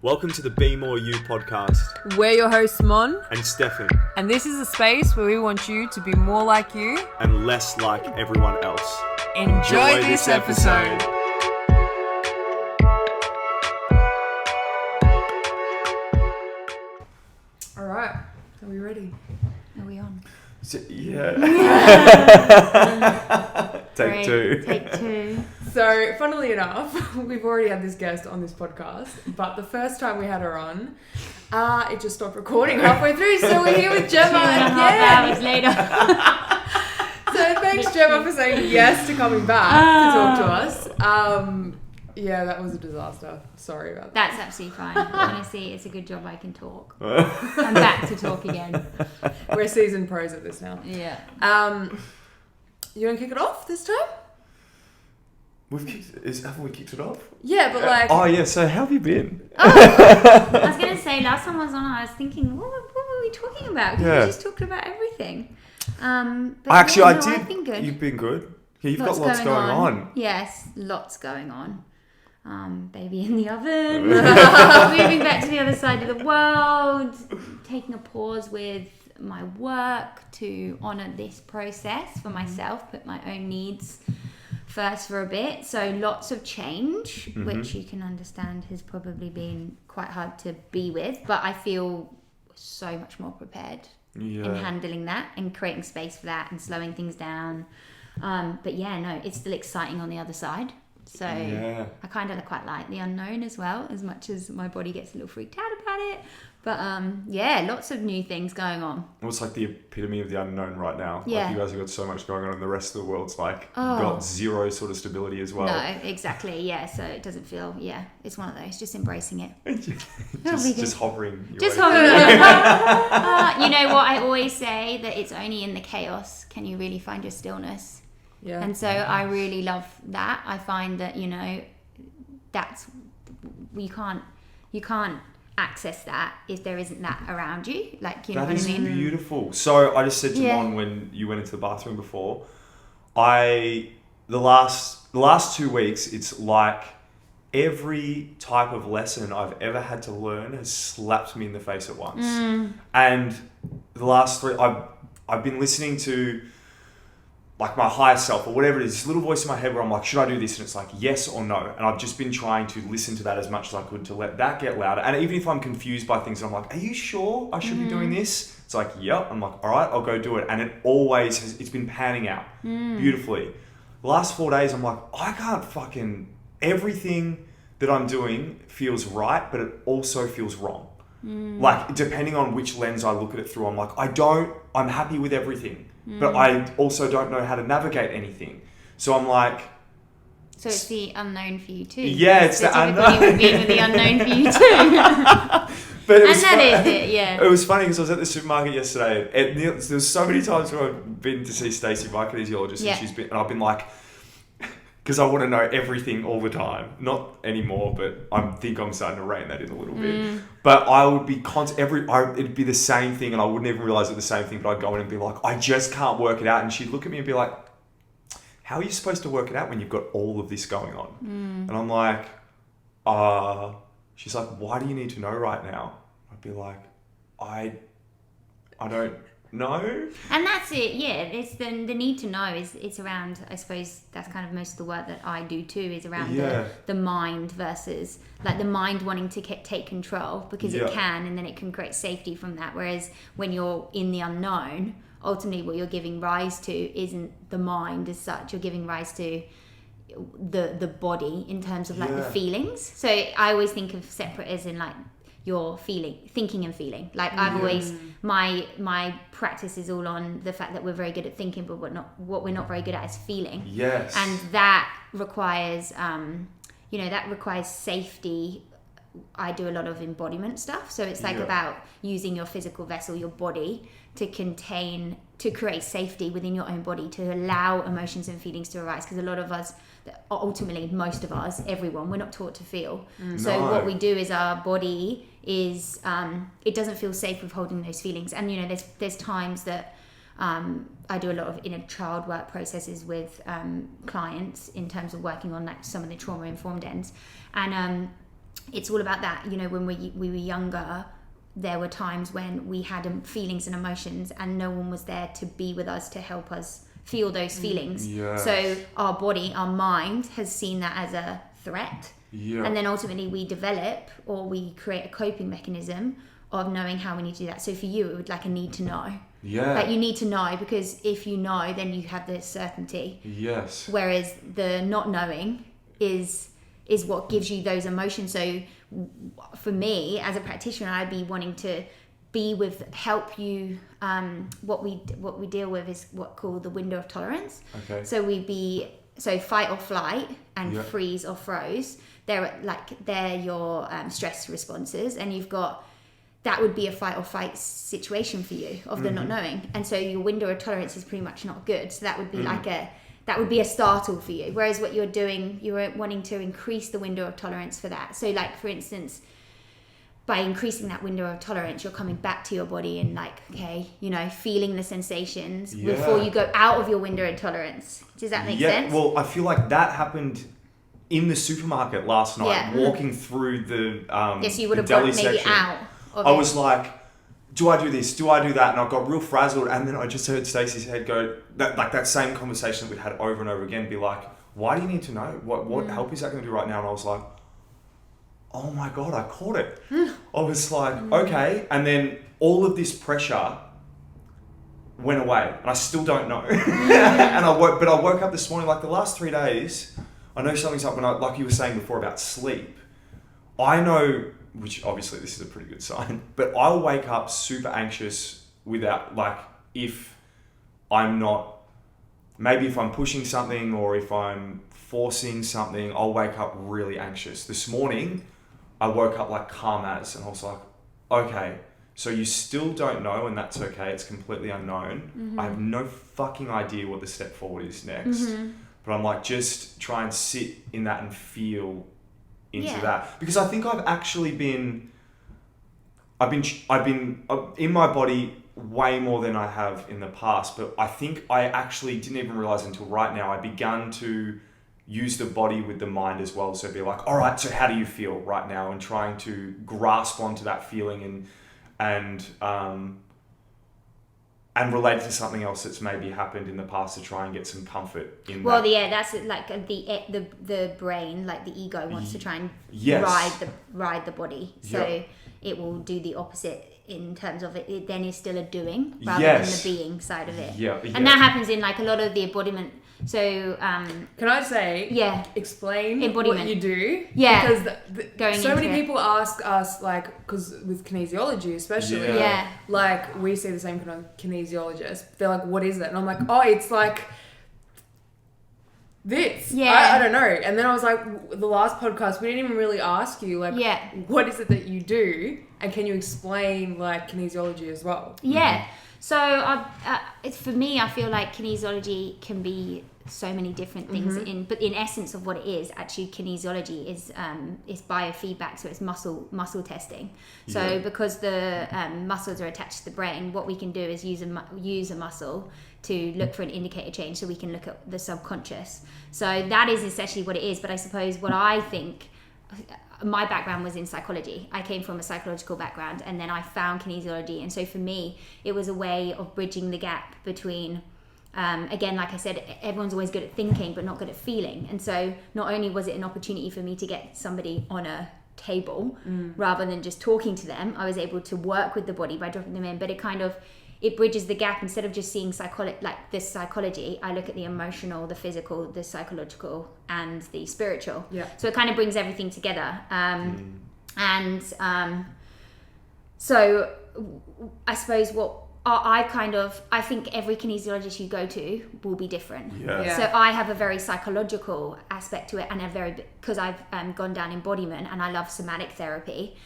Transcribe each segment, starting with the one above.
Welcome to the Be More You podcast. We're your hosts, Mon and Stefan. And this is a space where we want you to be more like you and less like everyone else. Enjoy this episode. All right, are we ready? Are we on? Yeah. Take two. Take two. So, funnily enough, we've already had this guest on this podcast, but the first time we had her on, it just stopped recording halfway through, so we're here with Gemma again. 2.5 hours later. So thanks, Gemma, for saying yes to coming back to talk to us. Yeah, that was a disaster. Sorry about that. That's absolutely fine. Honestly, it's a good job I can talk. I'm back to talk again. We're seasoned pros at this now. Yeah. You want to kick it off this time? Haven't we kicked it off? Yeah, but like... Oh, yeah, so how have you been? I was going to say, last time I was on, I was thinking, what were we talking about? Because we just talked about everything. But actually, I did. I've been good. You've been good. Yeah, you've got lots going on. Yes, lots going on. Baby in the oven. Moving back to the other side of the world. Taking a pause with my work to honour this process for myself. Put my own needs first for a bit. So lots of change, which you can understand has probably been quite hard to be with. But I feel so much more prepared in handling that and creating space for that and slowing things down. But yeah, no, it's still exciting on the other side. So I kind of quite like the unknown as well, as much as my body gets a little freaked out about it. But yeah, lots of new things going on. Well, it's like the epitome of the unknown right now. Yeah. Like you guys have got so much going on and the rest of the world's like got zero sort of stability as well. No, exactly. Yeah. So it doesn't feel, it's one of those, just embracing it. just hovering. Just hovering. You know what I always say, that it's only in the chaos can you really find your stillness. Yeah. And so I really love that. I find that, that's, you can't access that if there isn't that around you. Like, you know what I mean? That is beautiful. So I just said to Mon when you went into the bathroom before, the last 2 weeks, it's like every type of lesson I've ever had to learn has slapped me in the face at once. And the last 3, I've been listening to like my higher self or whatever it is, this little voice in my head where I'm like, should I do this? And it's like, yes or no. And I've just been trying to listen to that as much as I could to let that get louder. And even if I'm confused by things, I'm like, are you sure I should be doing this? It's like, yep. I'm like, all right, I'll go do it. And it always it's been panning out beautifully. The last 4 days, I'm like, I can't everything that I'm doing feels right, but it also feels wrong. Like, depending on which lens I look at it through, I'm like, I'm happy with everything. But I also don't know how to navigate anything. So I'm like... So it's the unknown for you too. Yeah, it's the unknown. Would be with the unknown for you too. But it was funny because I was at the supermarket yesterday. And there's so many times where I've been to see Stacey, my kinesiologist, and I've been like... Because I want to know everything all the time. Not anymore, but I think I'm starting to rein that in a little bit. But I would be it'd be the same thing, and I wouldn't even realize it was the same thing. But I'd go in and be like, I just can't work it out. And she'd look at me and be like, how are you supposed to work it out when you've got all of this going on? And I'm like, she's like, why do you need to know right now? I'd be like, I don't know. And that's it. Yeah, it's the need to know it's around, I suppose that's kind of most of the work that I do too, is around the mind versus like the mind wanting to take control because it can, and then it can create safety from that. Whereas when you're in the unknown, ultimately what you're giving rise to isn't the mind as such. You're giving rise to the body in terms of like the feelings. So I always think of separate as in like your thinking and feeling. Like I've always, my practice is all on the fact that we're very good at thinking, but what we're not very good at is feeling. Yes. And that requires, that requires safety. I do a lot of embodiment stuff. So it's like about using your physical vessel, your body, to create safety within your own body, to allow emotions and feelings to arise. Because a lot of us, ultimately most of us, everyone, we're not taught to feel. So what we do is our body is, it doesn't feel safe with holding those feelings. And there's times that I do a lot of inner child work processes with clients in terms of working on like some of the trauma informed ends. And it's all about that. You know, when we were younger, there were times when we had feelings and emotions and no one was there to be with us to help us feel those feelings. Yes. So our body, our mind has seen that as a threat. Yeah. And then ultimately we develop or we create a coping mechanism of knowing how we need to do that. So for you, it would like a need to know. Yeah. Like you need to know, because if you know, then you have the certainty. Yes. Whereas the not knowing is what gives you those emotions. So for me as a practitioner, I'd be wanting to be with, help you. What we deal with is what called the window of tolerance. Okay. So fight or flight and Yeah. freeze or froze. They're your stress responses, and you've got, that would be a fight or fight situation for you of the not knowing. And so your window of tolerance is pretty much not good. So that would be that would be a startle for you. Whereas what you're doing, you're wanting to increase the window of tolerance for that. So like, for instance, by increasing that window of tolerance, you're coming back to your body and like, okay, you know, feeling the sensations before you go out of your window of tolerance. Does that make sense? Well, I feel like that happened in the supermarket last night, walking through the yes, you would have deli got maybe section. out of I it. was like, do I do this? Do I do that? And I got real frazzled, and then I just heard Stacey's head go, that same conversation that we'd had over and over again, be like, why do you need to know? What help is that going to do right now? And I was like, oh my God, I caught it. I was like, okay. And then all of this pressure went away, and I still don't know. And I woke up this morning, like the last 3 days, I know something's up, and like you were saying before about sleep, I know, which obviously this is a pretty good sign, but I'll wake up super anxious without, like, if I'm not, maybe if I'm pushing something or if I'm forcing something, I'll wake up really anxious. This morning, I woke up like calm as, and I was like, okay, so you still don't know, and that's okay, it's completely unknown. I have no fucking idea what the step forward is next. But I'm like, just try and sit in that and feel into that. Because I think I've actually been in my body way more than I have in the past, but I think I actually didn't even realize until right now, I began to use the body with the mind as well. So be like, all right, so how do you feel right now? And trying to grasp onto that feeling and relate it to something else that's maybe happened in the past to try and get some comfort in that. Yeah, that's like the brain, like the ego wants to try and ride the body. So it will do the opposite in terms of it then is still a doing rather than the being side of it. And that happens in like a lot of the embodiment. So can I say explain embodiment. What you do? Because so many people ask us, like, because with kinesiology especially, like we see the same kind of kinesiologist, they're like, what is it? And I'm like, oh, it's like this. I don't know. And then I was like, the last podcast we didn't even really ask you, like, what is it that you do, and can you explain like kinesiology as well? So it's, for me, I feel like kinesiology can be so many different things. But in essence of what it is, actually kinesiology is biofeedback. So it's muscle testing. So because the muscles are attached to the brain, what we can do is use a muscle to look for an indicator change, so we can look at the subconscious. So that is essentially what it is. But I suppose what I think, my background was in psychology. I came from a psychological background, and then I found kinesiology. And so for me, it was a way of bridging the gap between, again, like I said, everyone's always good at thinking, but not good at feeling. And so not only was it an opportunity for me to get somebody on a table rather than just talking to them, I was able to work with the body by dropping them in, but it bridges the gap. Instead of just seeing psychology, I look at the emotional, the physical, the psychological, and the spiritual. So it kind of brings everything together. So I suppose I think every kinesiologist you go to will be different. So I have a very psychological aspect to it, and because I've gone down embodiment, and I love somatic therapy.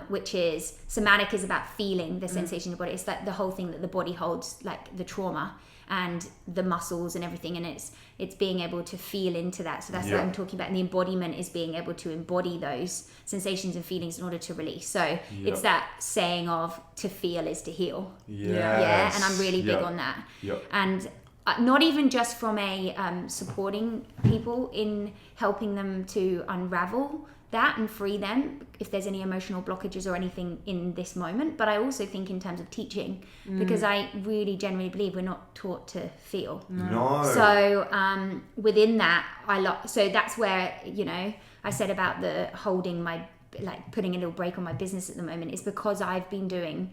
Which is, somatic is about feeling the sensation in your body. It's like the whole thing that the body holds, like the trauma and the muscles and everything, and it's being able to feel into that. So that's what I'm talking about. And the embodiment is being able to embody those sensations and feelings in order to release. So it's that saying of, to feel is to heal. And I'm really big on that. And not even just from a supporting people in helping them to unravel that and free them if there's any emotional blockages or anything in this moment. But I also think in terms of teaching, because I really genuinely believe we're not taught to feel. No. So within that, so that's where, you know, I said about the holding my, like putting a little break on my business at the moment, is because I've been doing,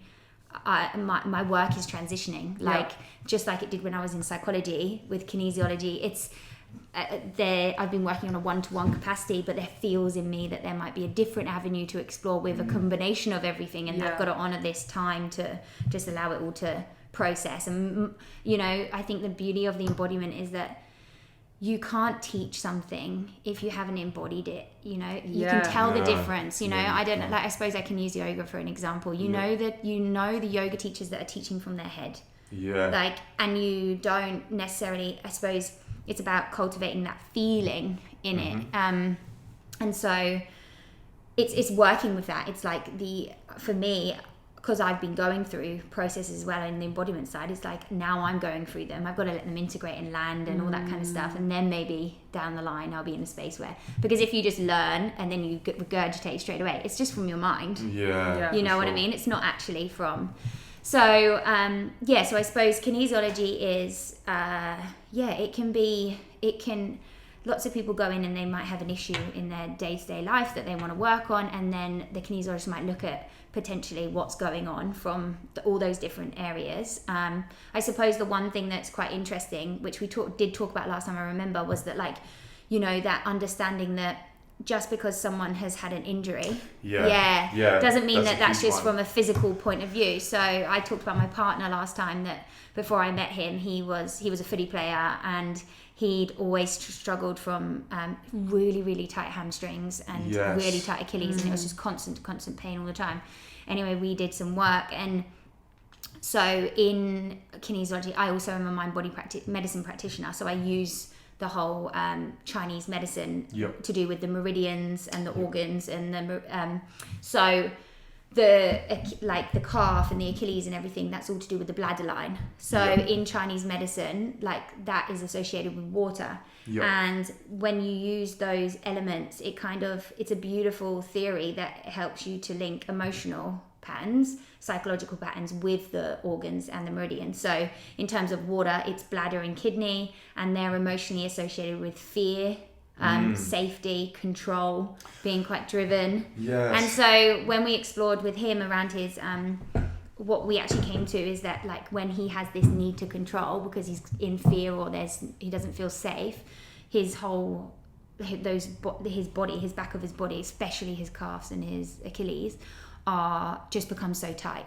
my work is transitioning, like just like it did when I was in psychology with kinesiology. It's, I've been working on a one-to-one capacity, but there feels in me that there might be a different avenue to explore with a combination of everything, and I've got to honor this time to just allow it all to process. And you know, I think the beauty of the embodiment is that you can't teach something if you haven't embodied it. You know, you can tell the difference. You know, I suppose I can use yoga for an example. You know that, you know, the yoga teachers that are teaching from their head, like, and you don't necessarily, I suppose it's about cultivating that feeling in it. And so it's working with that. It's like for me, because I've been going through processes as well in the embodiment side, it's like now I'm going through them. I've got to let them integrate and land and all that kind of stuff. And then maybe down the line, I'll be in a space where, because if you just learn and then you regurgitate straight away, it's just from your mind. You know what I mean? It's not actually from... So, so I suppose kinesiology is, it can, lots of people go in and they might have an issue in their day-to-day life that they want to work on, and then the kinesiologist might look at potentially what's going on from all those different areas. I suppose the one thing that's quite interesting, which we did talk about last time, I remember, was that, like, you know, that understanding that just because someone has had an injury doesn't mean that's just from a physical point of view. So I talked about my partner last time, that before I met him, he was a footy player, and he'd always struggled from really, really tight hamstrings and really tight Achilles, and it was just constant pain all the time. Anyway, we did some work, and so in kinesiology, I also am a mind-body medicine practitioner, so I use the whole Chinese medicine to do with the meridians and the organs, and the so the calf and the Achilles and everything, that's all to do with the bladder line. So in Chinese medicine, like, that is associated with water. And when you use those elements, it's a beautiful theory that helps you to link emotional patterns, psychological patterns, with the organs and the meridians. So in terms of water, it's bladder and kidney, and they're emotionally associated with fear, safety, control, being quite driven. And so when we explored with him around his what we actually came to is that, like, when he has this need to control because he's in fear or he doesn't feel safe, his back of his body, especially his calves and his Achilles, just become so tight.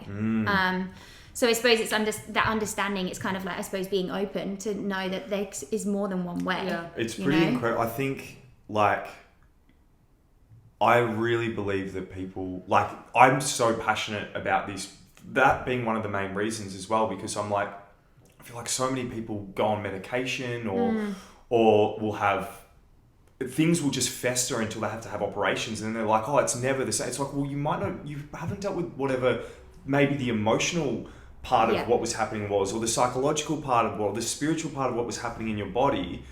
So I suppose it's that understanding. It's kind of like, I suppose, being open to know that there is more than one way. It's pretty incredible. I think, like, I really believe that people, like, I'm so passionate about this, that being one of the main reasons as well, because I'm like, I feel like so many people go on medication or will have, things will just fester until they have to have operations, and then they're like, oh, it's never the same. It's like, well, you haven't dealt with whatever maybe the emotional part of what was happening was, or the psychological part of what, the spiritual part of what was happening in your body.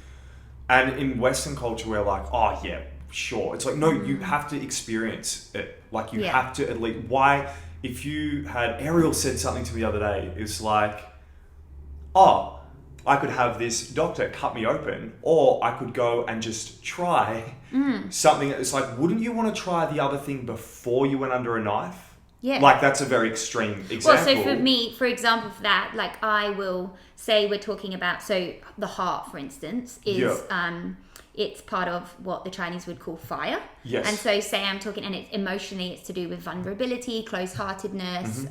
And in Western culture, we're like, oh yeah, sure. It's like, no, you have to experience it. Like, you have to at least, why, if you had, Ariel said something to me the other day, it's like, oh, I could have this doctor cut me open, or I could go and just try something. It's like, wouldn't you want to try the other thing before you went under a knife? Yeah. Like, that's a very extreme example. Well, so for me, for example, for that, like, I will say we're talking about, so the heart, for instance, is it's part of what the Chinese would call fire. Yes. And so say I'm talking, and it's emotionally, it's to do with vulnerability, close-heartedness,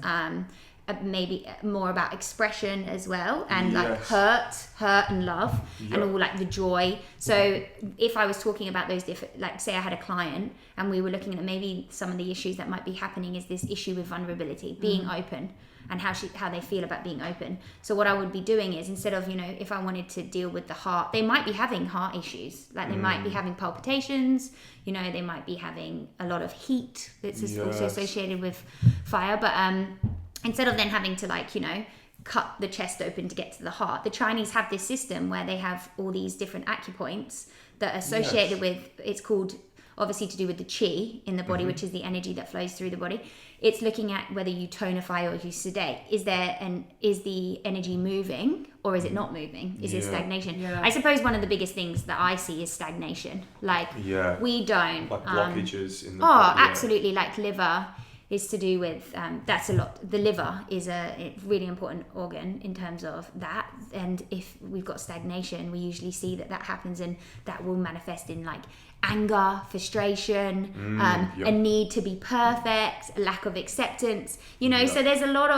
maybe more about expression as well, and like hurt and love, and all, like, the joy. So if I was talking about those different, like, say I had a client and we were looking at maybe some of the issues that might be happening is this issue with vulnerability, being open, and how they feel about being open. So what I would be doing is, instead of, if I wanted to deal with the heart, they might be having heart issues, like they might be having palpitations, they might be having a lot of heat that's also associated with fire, but instead of then having to, like, cut the chest open to get to the heart, the Chinese have this system where they have all these different acupoints that are associated with, it's called obviously to do with the chi in the body, which is the energy that flows through the body. It's looking at whether you tonify or you sedate. Is the energy moving or is it not moving? Is it stagnation? Yeah. I suppose one of the biggest things that I see is stagnation. Like we don't like blockages in the body. Absolutely. Like liver is to do with that's a lot. The liver is a really important organ in terms of that, and if we've got stagnation, we usually see that happens, and that will manifest in like anger, frustration, a need to be perfect, a lack of acceptance, so there's a lot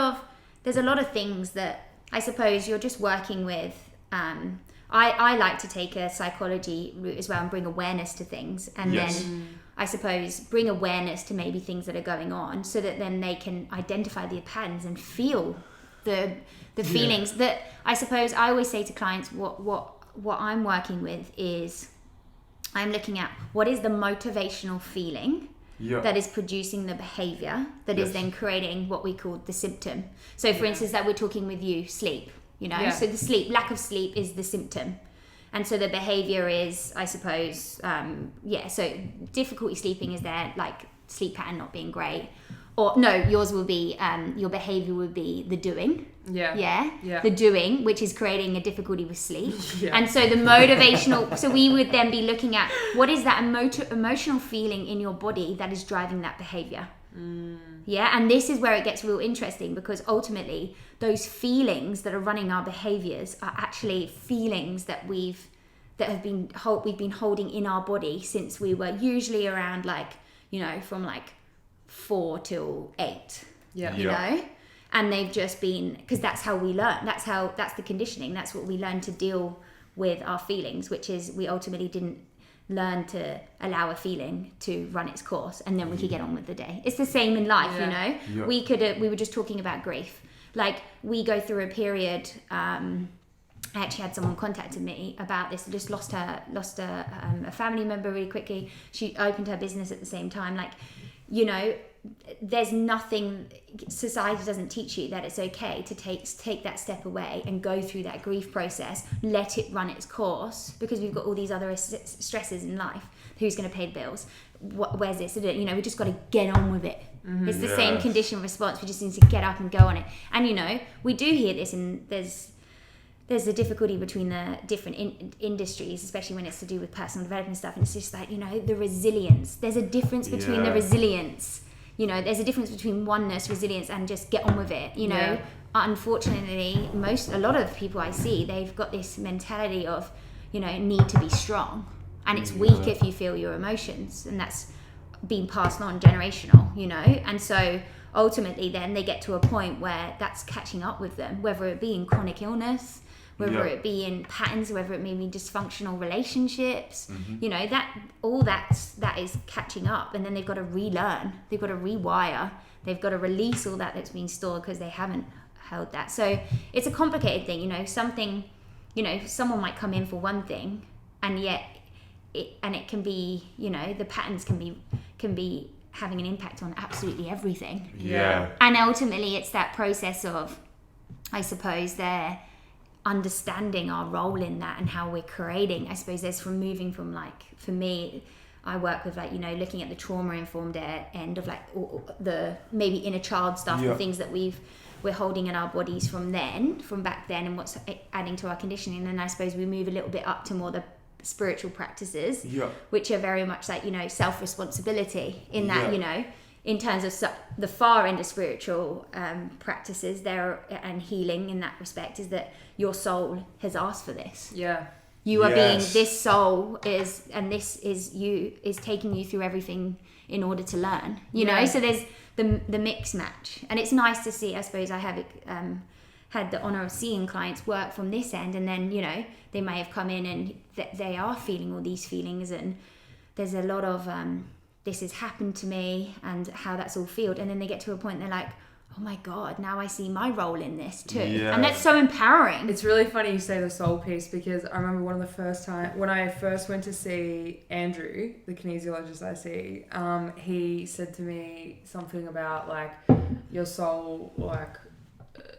of things that I suppose you're just working with. I like to take a psychology route as well and bring awareness to things, and then I suppose bring awareness to maybe things that are going on, so that then they can identify the patterns and feel the feelings that I suppose I always say to clients. What I'm working with is I'm looking at what is the motivational feeling that is producing the behavior that is then creating what we call the symptom. So for instance, that we're talking with you, sleep, so the lack of sleep is the symptom. And so the behavior is, I suppose, so difficulty sleeping is there, like sleep pattern not being great. Or no, yours will be, your behavior would be the doing. The doing, which is creating a difficulty with sleep. And so the motivational, so we would then be looking at what is that emotional feeling in your body that is driving that behavior. And this is where it gets real interesting, because ultimately those feelings that are running our behaviors are actually feelings that we've been holding in our body since we were usually around from 4 till 8 and they've just been, because that's how we learn, that's the conditioning, that's what we learn to deal with our feelings, which is we ultimately didn't learn to allow a feeling to run its course, and then we could get on with the day. It's the same in life. We were just talking about grief, like we go through a period. I actually had someone contacted me about this, just lost a family member really quickly. She opened her business at the same time. There's nothing, society doesn't teach you that it's okay to take that step away and go through that grief process, let it run its course, because we've got all these other stresses in life. Who's going to pay the bills? Where's this? We just got to get on with it. It's the same conditioned response. We just need to get up and go on it. And we do hear this, and there's a difficulty between the different industries, especially when it's to do with personal development stuff. And it's just like, the resilience. There's a difference between the resilience. There's a difference between oneness, resilience, and just get on with it. Unfortunately, a lot of people I see, they've got this mentality of, need to be strong. And it's weak if you feel your emotions. And that's being passed on generational, And so ultimately then they get to a point where that's catching up with them, whether it be in chronic illness, whether it be in patterns, whether it may be dysfunctional relationships, that is catching up, and then they've got to relearn, they've got to rewire, they've got to release all that's been stored because they haven't held that. So it's a complicated thing, someone might come in for one thing, and yet it can be, the patterns can be having an impact on absolutely everything. And ultimately it's that process of, I suppose, they're understanding our role in that and how we're creating. I suppose there's from moving from, for me, I work with looking at the trauma informed end of the maybe inner child stuff, the things that we're holding in our bodies from back then, and what's adding to our conditioning. And then I suppose we move a little bit up to more the spiritual practices, which are very much self-responsibility in that, in terms of the far end of spiritual practices there, and healing in that respect, is that your soul has asked for this. You are being, this soul is, and this is you, is taking you through everything in order to learn, so there's the mix match. And it's nice to see, I suppose I have had the honor of seeing clients work from this end, and then they may have come in and they are feeling all these feelings, and there's a lot of this has happened to me, and how that's all felt, and then they get to a point they're like, oh my God, now I see my role in this too. And that's so empowering. It's really funny you say the soul piece, because I remember one of the first time when I first went to see Andrew, the kinesiologist I see, he said to me something about your soul,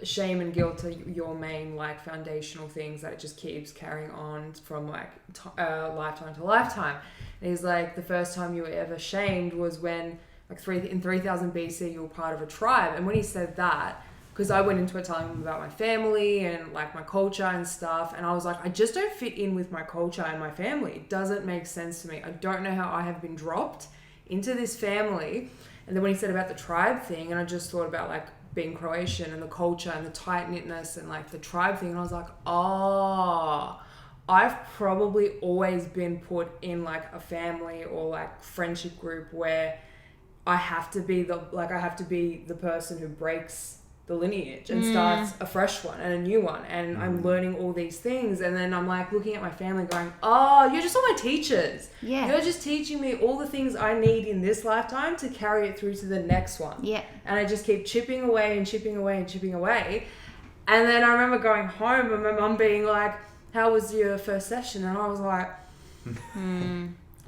shame and guilt are your main foundational things that it just keeps carrying on from lifetime to lifetime. And he's like, the first time you were ever shamed was when, like, in 3000 BC, you were part of a tribe. And when he said that, because I went into it telling him about my family and like my culture and stuff, and I was like, I just don't fit in with my culture and my family. It doesn't make sense to me. I don't know how I have been dropped into this family. And then when he said about the tribe thing, and I just thought about like being Croatian and the culture and the tight-knitness and like the tribe thing, and I was like, oh, I've probably always been put in like a family or like friendship group where I have to be the person who breaks the lineage and starts a fresh one and a new one, and I'm learning all these things, and then I'm like looking at my family going, oh, you're just all my teachers. You're just teaching me all the things I need in this lifetime to carry it through to the next one. And I just keep chipping away and chipping away and chipping away. And then I remember going home and my mum being like, how was your first session? And I was like,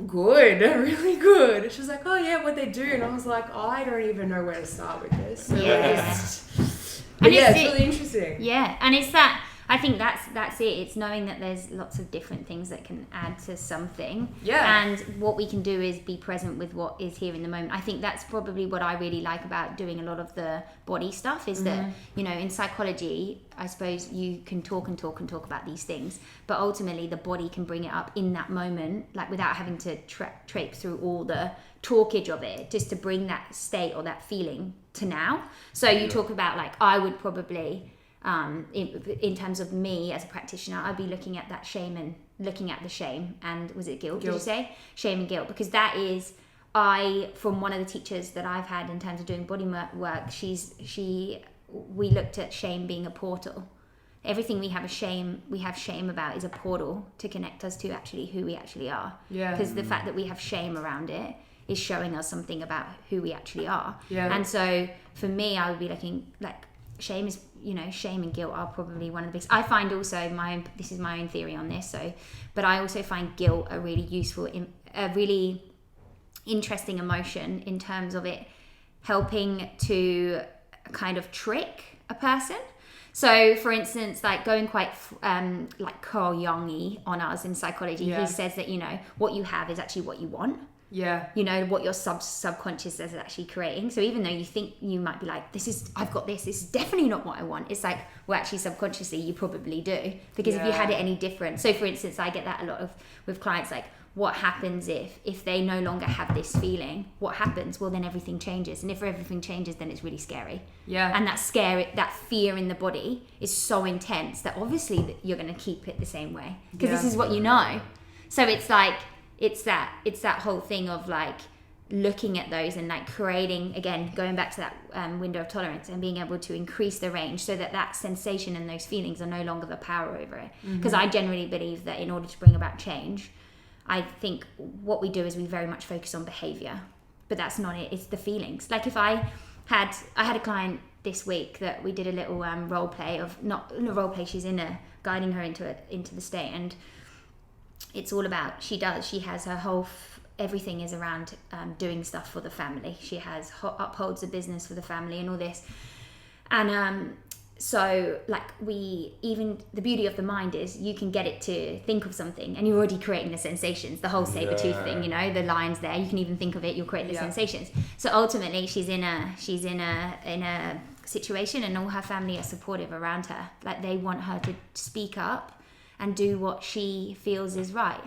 good, really good. She was like, oh yeah, what'd they do? And I was like, oh, I don't even know where to start with this. So it's really interesting. Yeah, and it's that, I think that's it. It's knowing that there's lots of different things that can add to something. And what we can do is be present with what is here in the moment. I think that's probably what I really like about doing a lot of the body stuff is that, you know, in psychology, I suppose you can talk about these things, but ultimately the body can bring it up in that moment, like without having to traipse through all the talkage of it, just to bring that state or that feeling to now. So you talk about like, I would probably, in terms of me as a practitioner, I'd be looking at that shame and looking at the shame and was it guilt? Did you say? Shame and guilt, because that is, from one of the teachers that I've had in terms of doing body work, we looked at shame being a portal. Everything we have shame about is a portal to connect us to actually who we actually are. Because the fact that we have shame around it is showing us something about who we actually are. And so for me, I would be looking like shame is, you know, shame and guilt are probably one of the biggest. I find also this is my own theory on this, but I also find guilt a really useful, a really interesting emotion in terms of it helping to kind of trick a person. So for instance, like going quite like Carl Jungy on us in psychology, he says that, you know, what you have is actually what you want. You know, what your subconscious is actually creating. So even though you think you might be like, I've got this is definitely not what I want. It's like, well, actually subconsciously you probably do, because if you had it any different. So for instance, I get that a lot with clients, like what happens if they no longer have this feeling, what happens? Well, then everything changes. And if everything changes, then it's really scary. And that fear in the body is so intense that obviously you're going to keep it the same way, because this is what you know. So it's like, it's that whole thing of like looking at those and like creating, again, going back to that window of tolerance and being able to increase the range so that sensation and those feelings are no longer the power over it. Because I generally believe that in order to bring about change, I think what we do is we very much focus on behavior, but that's not it. It's the feelings. Like if I had a client this week that we did a little role play of, not a role play, she's guiding her into the state, and it's all about, she has her whole, everything is around doing stuff for the family. She upholds a business for the family and all this. And so like even the beauty of the mind is you can get it to think of something and you're already creating the sensations, the whole saber tooth thing, you know, the lines there, you can even think of it, you'll create the sensations. So ultimately she's in a situation and all her family are supportive around her. Like they want her to speak up and do what she feels is right,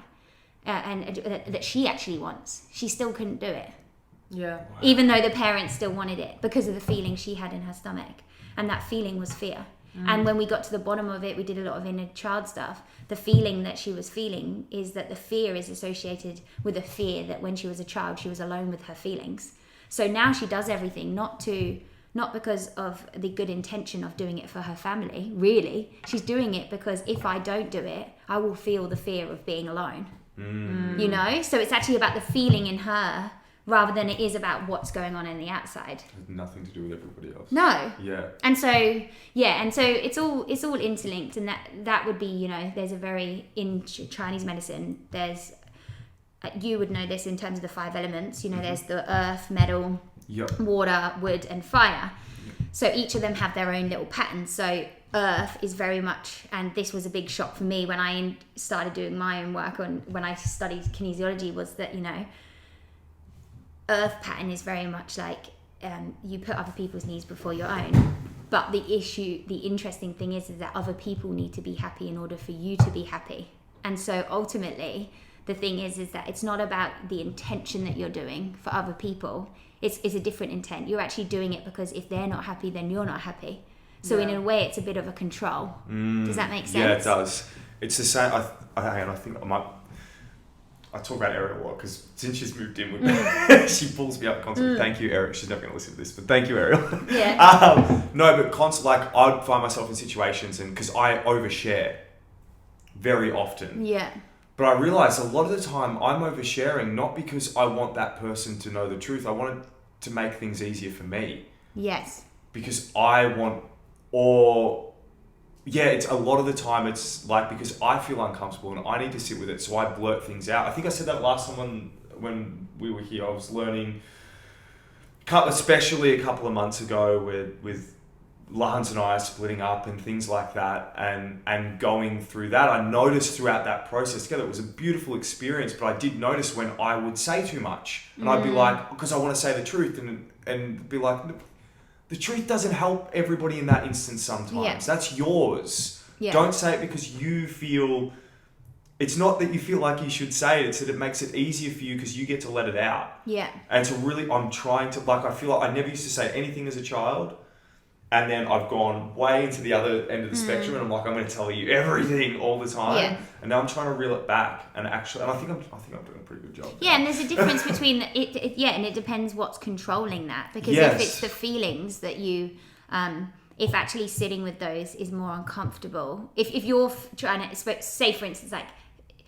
and that she actually wants. She still couldn't do it. Wow. Even though the parents still wanted it, because of the feeling she had in her stomach. And that feeling was fear. And when we got to the bottom of it, we did a lot of inner child stuff. The feeling that she was feeling is that the fear is associated with a fear that when she was a child, she was alone with her feelings. So now she does everything not because of the good intention of doing it for her family, really. She's doing it because if I don't do it, I will feel the fear of being alone. You know? So it's actually about the feeling in her rather than it is about what's going on in the outside. It has nothing to do with everybody else. No. And so it's all interlinked, and that would be, you know, there's a very, in Chinese medicine, there's, you would know this in terms of the 5 elements, you know, there's the earth, metal, water, wood and fire. So each of them have their own little patterns. So earth is very much, and this was a big shock for me when I started doing my own work on when I studied kinesiology, was that, you know, earth pattern is very much like you put other people's needs before your own. But the interesting thing is that other people need to be happy in order for you to be happy. And so ultimately, the thing is that it's not about the intention that you're doing for other people. It's a different intent. You're actually doing it because if they're not happy, then you're not happy. So in a way, it's a bit of a control. Does that make sense? Yeah, it does. It's the same. I think I talk about Ariel a lot because since she's moved in with me, she pulls me up constantly. Thank you, Ariel. She's never going to listen to this, but thank you, Ariel. Yeah. No, but constantly, like, I'd find myself in situations, and because I overshare very often. Yeah. But I realise a lot of the time I'm oversharing not because I want that person to know the truth. I want it to make things easier for me. Yes. Because it's a lot of the time it's like because I feel uncomfortable and I need to sit with it, so I blurt things out. I think I said that last time when we were here. I was learning, especially a couple of months ago, with Lahans and I splitting up and things like that, and going through that. I noticed throughout that process together, it was a beautiful experience, but I did notice when I would say too much, and I'd be like, because I want to say the truth, and be like, the truth doesn't help everybody in that instance sometimes. Yeah. That's yours. Yeah. Don't say it because you feel... It's not that you feel like you should say it. It's that it makes it easier for you because you get to let it out. Yeah. And so really, I'm trying to... Like, I feel like I never used to say anything as a child. And then I've gone way into the other end of the spectrum, and I'm like, I'm going to tell you everything all the time. Yeah. And now I'm trying to reel it back, and I think I'm doing a pretty good job. Yeah, and there's a difference between and it depends what's controlling that, because if it's the feelings that you, if actually sitting with those is more uncomfortable, if you're trying to say, for instance, like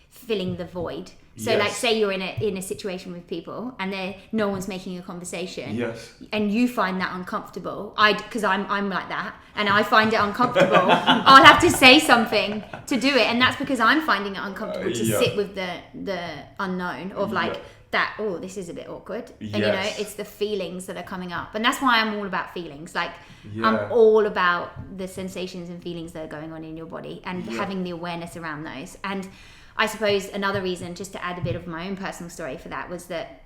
filling the void. So like say you're in a situation with people and no one's making a conversation, and you find that uncomfortable. Because I'm like that, and I find it uncomfortable. I'll have to say something to do it, and that's because I'm finding it uncomfortable to sit with the unknown of like that. Oh, this is a bit awkward, and you know, it's the feelings that are coming up, and that's why I'm all about feelings. Like I'm all about the sensations and feelings that are going on in your body, and having the awareness around those. And I suppose another reason, just to add a bit of my own personal story for that, was that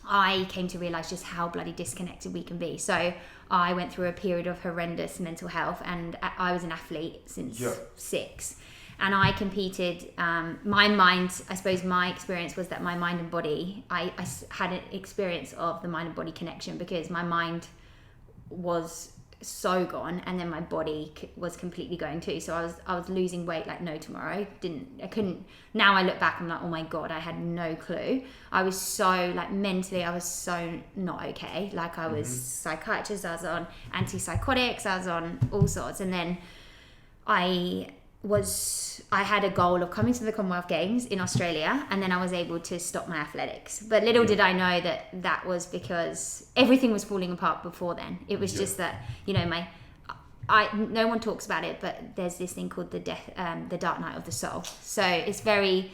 I came to realise just how bloody disconnected we can be. So I went through a period of horrendous mental health, and I was an athlete since 6. And I competed. My mind, I suppose my experience was that my mind and body, I had an experience of the mind and body connection, because my mind was gone, and then my body was completely going too. So I was losing weight like no tomorrow. I couldn't. Now I look back, I'm like, oh my god, I had no clue. I was so like mentally, I was so not okay. Like I was psychiatrist, I was on antipsychotics, I was on all sorts, and then I had a goal of coming to the Commonwealth Games in Australia, and then I was able to stop my athletics. But little did I know that was because everything was falling apart before then. It was just that, you know, no one talks about it, but there's this thing called the dark night of the soul. So it's very,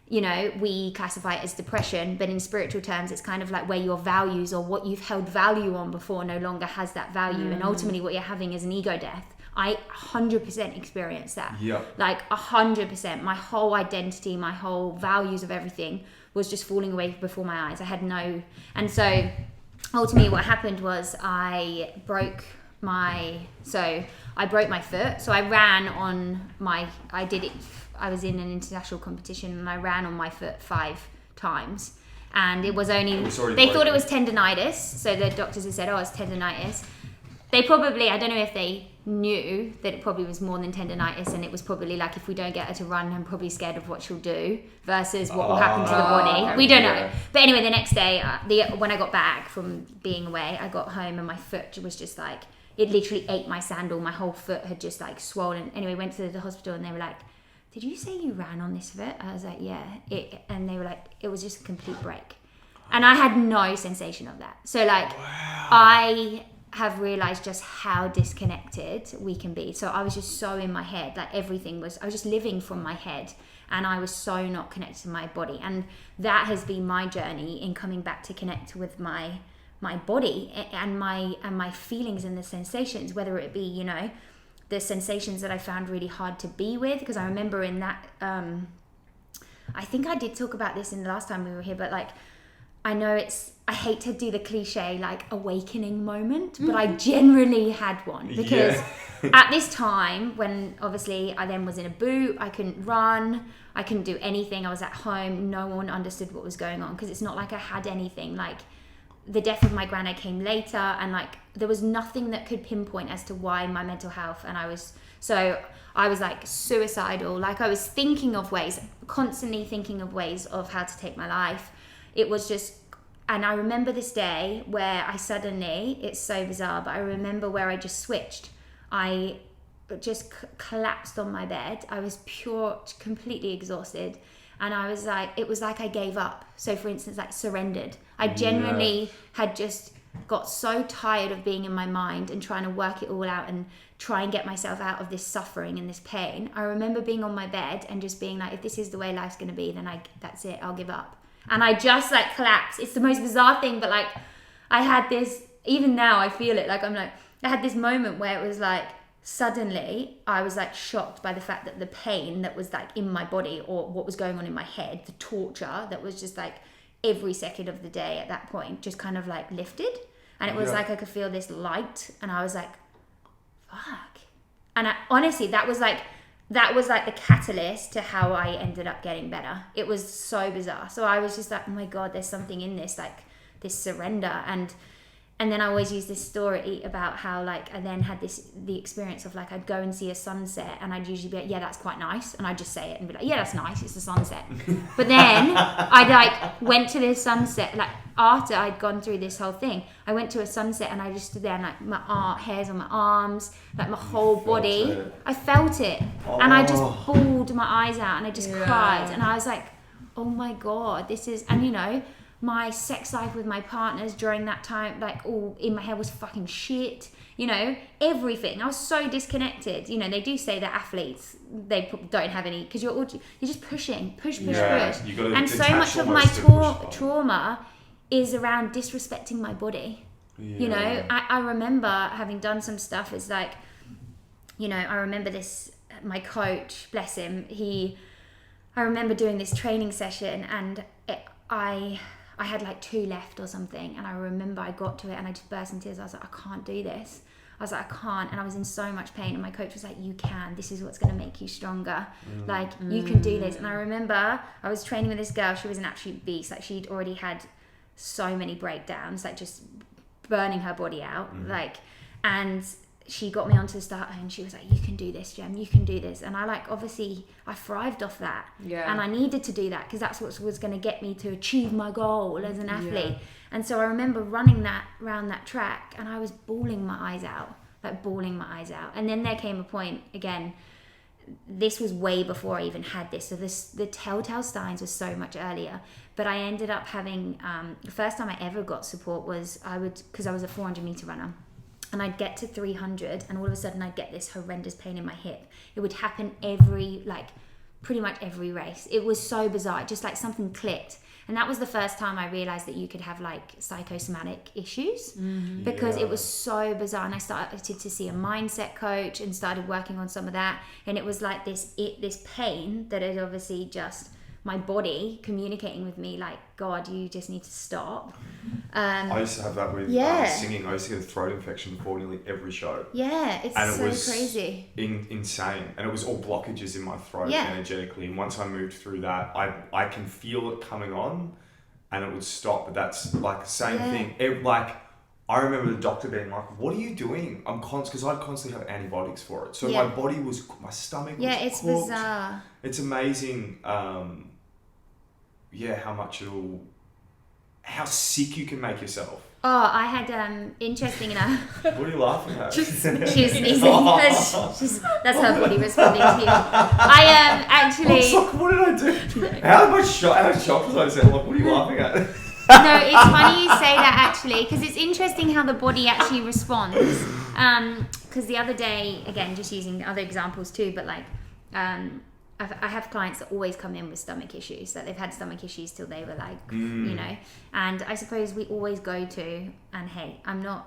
you know, we classify it as depression, but in spiritual terms, it's kind of like where your values or what you've held value on before no longer has that value. And ultimately what you're having is an ego death. I 100% experienced that. Yeah. Like 100%. My whole identity, my whole values of everything was just falling away before my eyes. I had no... And so ultimately what happened was I broke my foot. So I ran on my... I was in an international competition, and I ran on my foot 5 times. And it was only... They thought it was tendonitis. So the doctors had said, oh, it's tendonitis. They probably... I don't know if they knew that it probably was more than tendonitis, and it was probably like, if we don't get her to run, I'm probably scared of what she'll do versus what will happen to the body. We don't know. But anyway, the next day, when I got back from being away, I got home and my foot was just like, it literally ate my sandal. My whole foot had just like swollen. Anyway, went to the hospital, and they were like, did you say you ran on this foot? I was like, yeah. And they were like, it was just a complete break. And I had no sensation of that. So like, I have realized just how disconnected we can be. So I was just so in my head, like I was just living from my head, and I was so not connected to my body. And that has been my journey in coming back to connect with my my body and my feelings and the sensations, whether it be, you know, the sensations that I found really hard to be with, because I remember in that, I think I did talk about this in the last time we were here, but like, I know I hate to do the cliche like awakening moment, but I generally had one, because at this time, when obviously I then was in a boot, I couldn't run, I couldn't do anything, I was at home, no one understood what was going on, because it's not like I had anything. Like, the death of my granddad came later, and like there was nothing that could pinpoint as to why my mental health, and I was like suicidal. Like, I was constantly thinking of ways of how to take my life. It was just, and I remember this day where I suddenly, it's so bizarre, but I remember where I just switched. I just collapsed on my bed. I was completely exhausted. And I was like, it was like I gave up. So for instance, like surrendered. I genuinely had just got so tired of being in my mind and trying to work it all out and try and get myself out of this suffering and this pain. I remember being on my bed and just being like, if this is the way life's going to be, then that's it, I'll give up. And I just like collapsed. It's the most bizarre thing, but like I had this, even now I feel it, like I had this moment where it was like, suddenly I was like shocked by the fact that the pain that was like in my body, or what was going on in my head, the torture that was just like every second of the day at that point, just kind of like lifted. And it was like I could feel this light, and I was like, fuck. And honestly, that was like the catalyst to how I ended up getting better. It was so bizarre. So I was just like, oh my God, there's something in this, like this surrender. And then I always use this story about how like I then had the experience of like I'd go and see a sunset, and I'd usually be like, yeah, that's quite nice, and I'd just say it and be like, yeah, that's nice, it's the sunset. But then I like went to this sunset, like after I'd gone through this whole thing, I went to a sunset and I just stood there and like my hairs on my arms, like my whole body, I felt it. And I just bawled my eyes out and I just cried, and I was like, oh my God, this is, and you know, my sex life with my partners during that time, like all in my head was fucking shit, you know, everything. I was so disconnected. You know, they do say that athletes, they don't have any, because you're just push. And so much of my trauma is around disrespecting my body. You know, I remember having done some stuff, it's like, you know, I remember this, my coach, bless him, I remember doing this training session, and I had like 2 left or something, and I remember I got to it and I just burst into tears. I was like, I can't do this. I was like, I can't. And I was in so much pain, and my coach was like, you can. This is what's going to make you stronger. Like, you can do this. And I remember I was training with this girl. She was an absolute beast. Like, she'd already had so many breakdowns, like just burning her body out. Like, and she got me onto the starter, and she was like, you can do this, Gem, you can do this. And I like, obviously I thrived off that, and I needed to do that because that's what was going to get me to achieve my goal as an athlete. And so I remember running that around that track, and I was bawling my eyes out. And then there came a point, again, this was way before I even had this, so the telltale signs were so much earlier. But I ended up having the first time I ever got support was because I was a 400 meter runner. And I'd get to 300, and all of a sudden I'd get this horrendous pain in my hip. It would happen pretty much every race. It was so bizarre, just like something clicked. And that was the first time I realized that you could have like psychosomatic issues, because it was so bizarre. And I started to see a mindset coach and started working on some of that. And it was like this pain that is obviously just my body communicating with me like, God, you just need to stop. I used to have that with singing. I used to get a throat infection before nearly every show. Yeah, it's so crazy. Insane. And it was all blockages in my throat energetically. And once I moved through that, I can feel it coming on, and it would stop. But that's like the same thing. I remember the doctor being like, what are you doing? Because I'd constantly have antibiotics for it. So my body was, my stomach was it's cooked. Bizarre. It's amazing, how sick you can make yourself. Oh, I had, interesting enough. What are you laughing at? She's sneezing. That's her body responding to you. I actually... I was like, what did I do? How shocked was I? Said, like, what are you laughing at? No, it's funny you say that actually, because it's interesting how the body actually responds. Because the other day, again, just using other examples too, but like, I have clients that always come in with stomach issues, that they've had stomach issues till they were like, you know, and I suppose we always go to, and hey, I'm not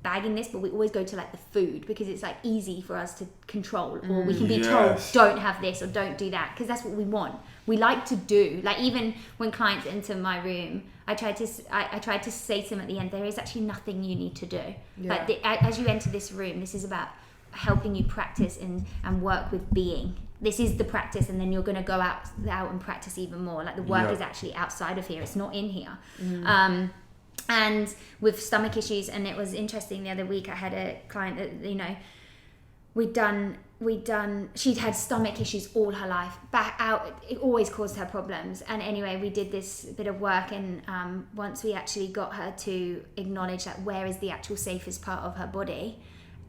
bagging this, but we always go to like the food because it's like easy for us to control, or we can be told don't have this or don't do that because that's what we want. We like to do, like even when clients enter my room, I tried to say to them at the end, there is actually nothing you need to do. Like as you enter this room, this is about helping you practice and work with being. This is the practice, and then you're going to go out and practice even more. Like the work is actually outside of here, it's not in here. And with stomach issues, and it was interesting the other week, I had a client that, you know, she'd had stomach issues all her life, back out, it always caused her problems. And anyway, we did this bit of work, and once we actually got her to acknowledge that where is the actual safest part of her body,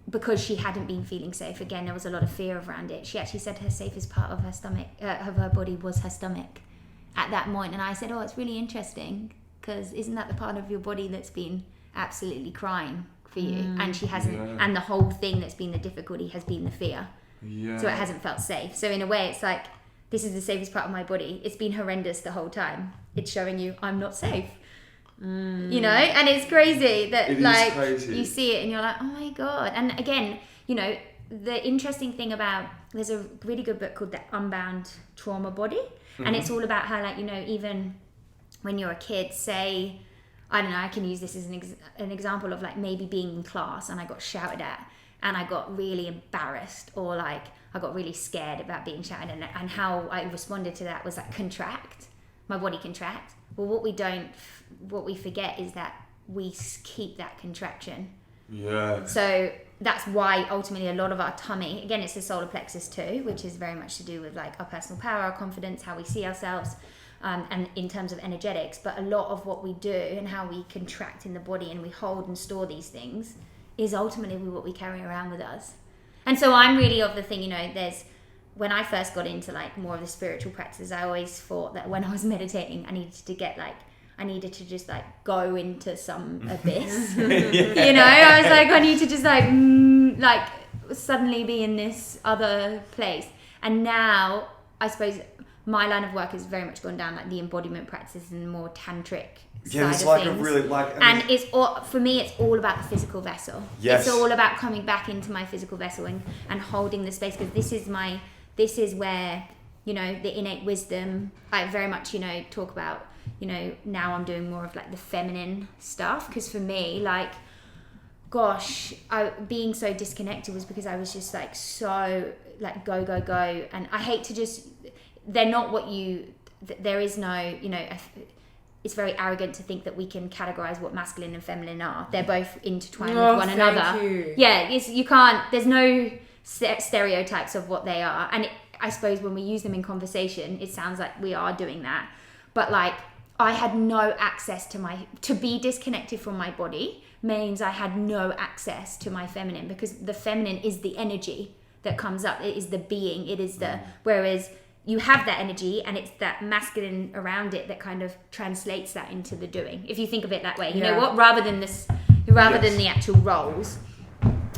because she hadn't been feeling safe, again there was a lot of fear around it, she actually said her safest part of her stomach, of her body, was her stomach at that point. And I said, oh, it's really interesting, because isn't that the part of your body that's been absolutely crying for you? And she hasn't, and the whole thing that's been the difficulty has been the fear. So it hasn't felt safe. So in a way, it's like, this is the safest part of my body. It's been horrendous the whole time. It's showing you I'm not safe. You know, and it's crazy that you see it and you're like, oh my God. And again, you know, the interesting thing about, there's a really good book called The Unbound Trauma Body. And it's all about how, like, you know, even when you're a kid, say, I don't know, I can use this as an example of like maybe being in class and I got shouted at and I got really embarrassed, or like I got really scared about being shouted at, and how I responded to that was like contract, my body contract. Well, what we forget is that we keep that contraction. So that's why ultimately a lot of our tummy, again, it's the solar plexus too, which is very much to do with like our personal power, our confidence, how we see ourselves, and in terms of energetics. But a lot of what we do and how we contract in the body and we hold and store these things is ultimately what we carry around with us. And so I'm really of the thing, you know, when I first got into like more of the spiritual practices, I always thought that when I was meditating, I needed to just like go into some abyss. You know, I was like, I need to just like suddenly be in this other place. And now I suppose my line of work has very much gone down like the embodiment practices and more tantric side it's of like things. a really like, and it's all, for me, it's all about the physical vessel. It's all about coming back into my physical vessel and holding the space, because this is where, you know, the innate wisdom, I very much, you know, talk about, you know, now I'm doing more of like the feminine stuff, because for me, like, gosh, being so disconnected was because I was just like so like go, and I hate to just, they're not what you, there is no, you know, it's very arrogant to think that we can categorize what masculine and feminine are. They're both intertwined with one another. Yeah, you can't, there's no stereotypes of what they are. And I suppose when we use them in conversation, it sounds like we are doing that. But like, I had no access to be disconnected from my body means I had no access to my feminine, because the feminine is the energy that comes up. It is the being. It is whereas you have that energy and it's that masculine around it that kind of translates that into the doing. If you think of it that way, you know what, rather than the actual roles.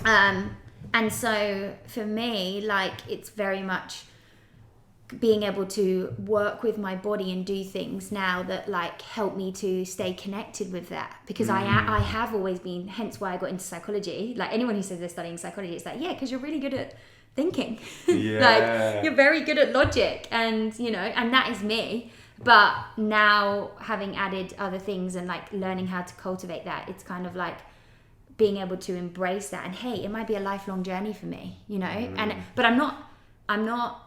And so for me, like, it's very much being able to work with my body and do things now that like help me to stay connected with that, because I have always been, hence why I got into psychology. Like, anyone who says they're studying psychology, it's like, yeah, because you're really good at thinking. Like, you're very good at logic, and you know, and that is me. But now, having added other things and like learning how to cultivate that, it's kind of like being able to embrace that, and hey, it might be a lifelong journey for me, you know. But I'm not,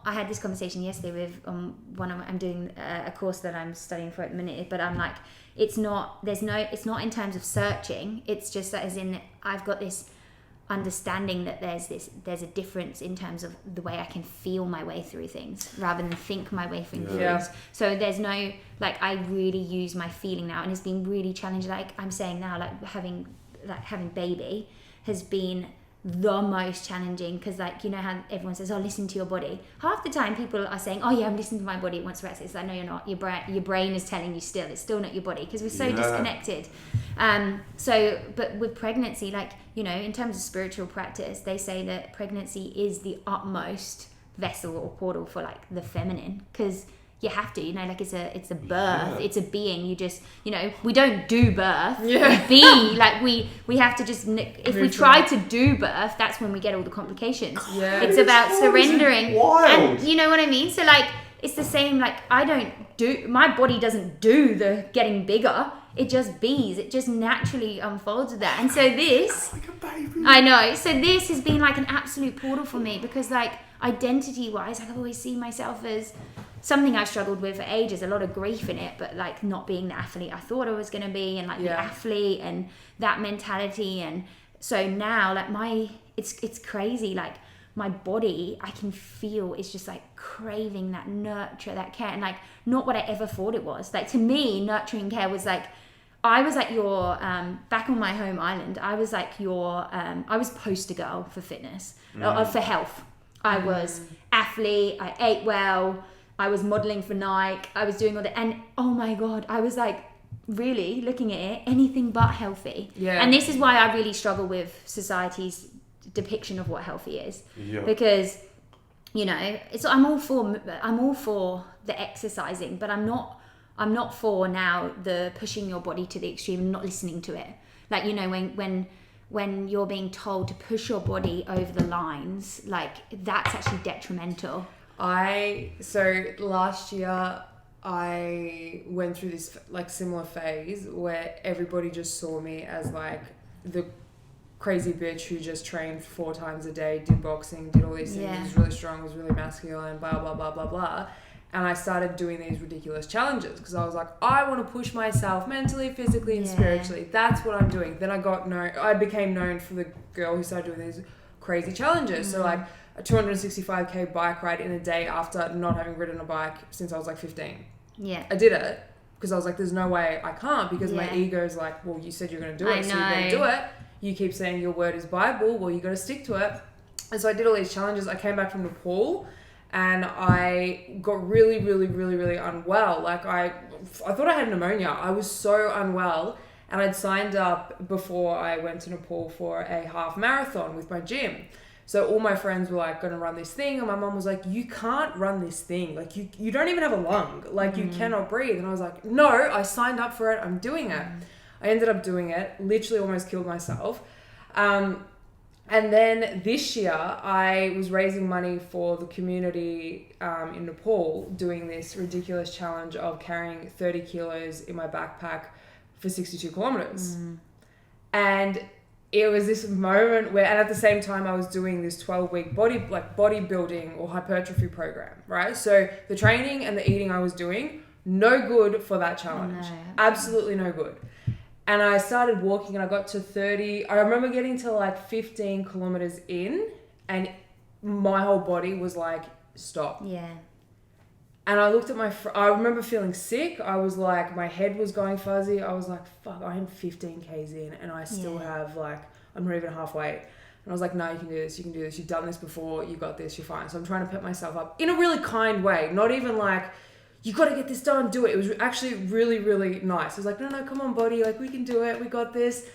I had this conversation yesterday with I'm doing a course that I'm studying for at the minute, but I'm like, it's not in terms of searching, it's just that as in, I've got this understanding that there's a difference in terms of the way I can feel my way through things rather than think my way through things. So there's no, like, I really use my feeling now, and it's been really challenging. Like I'm saying now, like having baby has been the most challenging, because like, you know how everyone says, oh, listen to your body. Half the time people are saying, oh yeah, I'm listening to my body, it wants to rest. It's like, no, you're not. Your brain is telling you still, it's still not your body, because we're so disconnected. But with pregnancy, like, you know, in terms of spiritual practice, they say that pregnancy is the utmost vessel or portal for like the feminine, because you have to, you know, like it's a birth, it's a being. You just, you know, we don't do birth. We be like we have to just, if we try to do birth, that's when we get all the complications. It's about surrendering, and you know what I mean. So like it's the same. Like my body doesn't do the getting bigger. It just bees. It just naturally unfolds with that. And so this, like a baby. I know. So this has been like an absolute portal for me, because like identity-wise, like I always see myself as something I've struggled with for ages, a lot of grief in it, but like not being the athlete I thought I was going to be, and like the athlete and that mentality. And so now like it's crazy. Like my body, I can feel it's just like craving that nurture, that care, and like not what I ever thought it was. Like to me, nurturing care was like, I was like your, back on my home island, I was like your, I was poster girl for fitness, or for health. I was athlete, I ate well, I was modeling for Nike, I was doing all that, and oh my God, I was like really looking at it, anything but healthy. And this is why I really struggle with society's depiction of what healthy is, because you know, I'm all for the exercising, but I'm not for now the pushing your body to the extreme and not listening to it. Like, you know, when you're being told to push your body over the lines, like that's actually detrimental. So last year I went through this like similar phase where everybody just saw me as like the crazy bitch who just trained 4 times a day, did boxing, did all these things, was really strong, was really masculine, blah, blah, blah, blah, blah. And I started doing these ridiculous challenges because I was like, I want to push myself mentally, physically, and spiritually. That's what I'm doing. Then I became known for the girl who started doing these crazy challenges. So like a 265k bike ride in a day after not having ridden a bike since I was like 15. I did it because I was like, there's no way I can't, because my ego is like, well, you said you're going to do it, so you're going to do it. You keep saying your word is Bible, well, you got to stick to it. And so I did all these challenges. I came back from Nepal and I got really, really, really, really unwell. Like I thought I had pneumonia. I was so unwell, and I'd signed up before I went to Nepal for a half marathon with my gym. So all my friends were like going to run this thing, and my mom was like, you can't run this thing. Like you don't even have a lung. Like you cannot breathe. And I was like, no, I signed up for it. I'm doing it. I ended up doing it, literally almost killed myself. And then this year, I was raising money for the community in Nepal, doing this ridiculous challenge of carrying 30 kilos in my backpack for 62 kilometers. And it was this moment where, and at the same time, I was doing this 12-week bodybuilding or hypertrophy program, right? So the training and the eating I was doing, no good for that challenge. No. Absolutely no good. And I started walking and I got to 30. I remember getting to like 15 kilometers in and my whole body was like, stop. Yeah. And I looked at I remember feeling sick. I was like, my head was going fuzzy. I was like, fuck, I'm 15 Ks in and I still have like, I'm not even halfway. And I was like, no, you can do this. You can do this. You've done this before. You got this. You're fine. So I'm trying to pep myself up in a really kind way. Not even like, you got to get this done, do it. It was actually really, really nice. It was like, no, come on, body. Like, we can do it. We got this.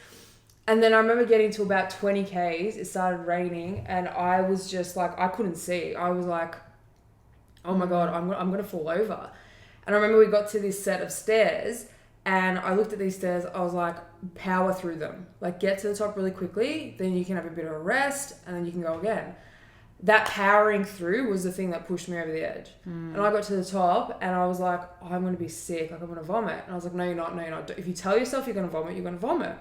And then I remember getting to about 20 Ks. It started raining. And I was just like, I couldn't see. I was like, oh my God, I'm going to fall over. And I remember we got to this set of stairs. And I looked at these stairs. I was like, power through them. Like, get to the top really quickly. Then you can have a bit of a rest. And then you can go again. That powering through was the thing that pushed me over the edge. And I got to the top and I was like, oh, I'm going to be sick. Like, I'm going to vomit. And I was like, no, you're not. No, you're not. If you tell yourself you're going to vomit, you're going to vomit.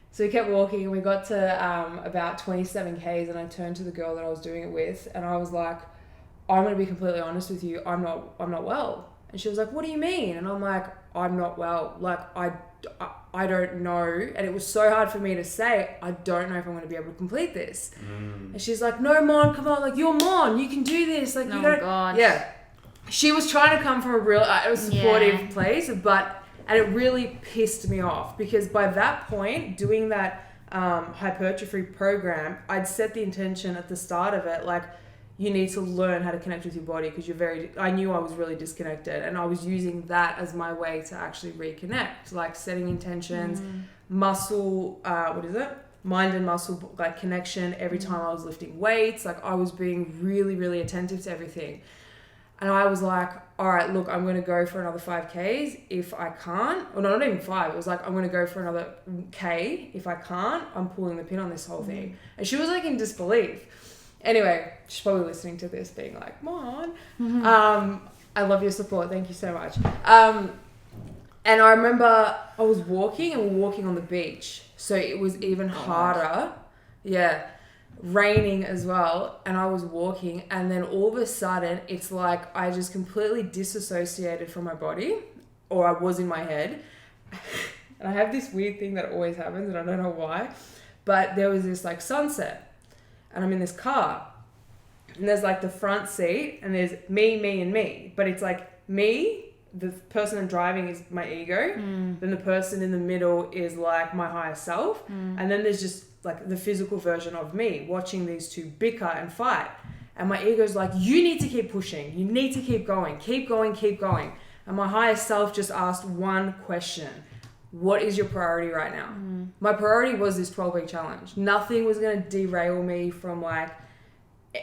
So we kept walking and we got to about 27 Ks and I turned to the girl that I was doing it with and I was like, I'm going to be completely honest with you. I'm not well. And she was like, what do you mean? And I'm like, I'm not well. Like, I don't know. And it was so hard for me to say, I don't know if I'm going to be able to complete this. And she's like, no, Mon, come on. Like, you're Mon. You can do this. Like, you gotta... God. Yeah. She was trying to come from a real, it was a supportive place, and it really pissed me off because by that point, doing that hypertrophy program, I'd set the intention at the start of it, like, you need to learn how to connect with your body because I knew I was really disconnected and I was using that as my way to actually reconnect, like setting intentions, muscle, mind and muscle like connection every time I was lifting weights. Like I was being really, really attentive to everything. And I was like, all right, look, I'm going to go for another 5Ks. If I can't, or not even 5, it was like, I'm going to go for another K. If I can't, I'm pulling the pin on this whole thing. And she was like in disbelief. Anyway, she's probably listening to this being like, Mon, I love your support. Thank you so much. And I remember I was walking and we were walking on the beach. So it was even harder. Yeah. Raining as well. And I was walking and then all of a sudden it's like I just completely disassociated from my body, or I was in my head. And I have this weird thing that always happens and I don't know why. But there was this like sunset and I'm in this car. And there's like the front seat and there's me, and me. But it's like me, the person I'm driving is my ego. Then the person in the middle is like my higher self. And then there's just like the physical version of me watching these two bicker and fight. And my ego's like, you need to keep pushing. You need to keep going. Keep going, keep going. And my higher self just asked one question. What is your priority right now? My priority was this 12-week challenge. Nothing was going to derail me from like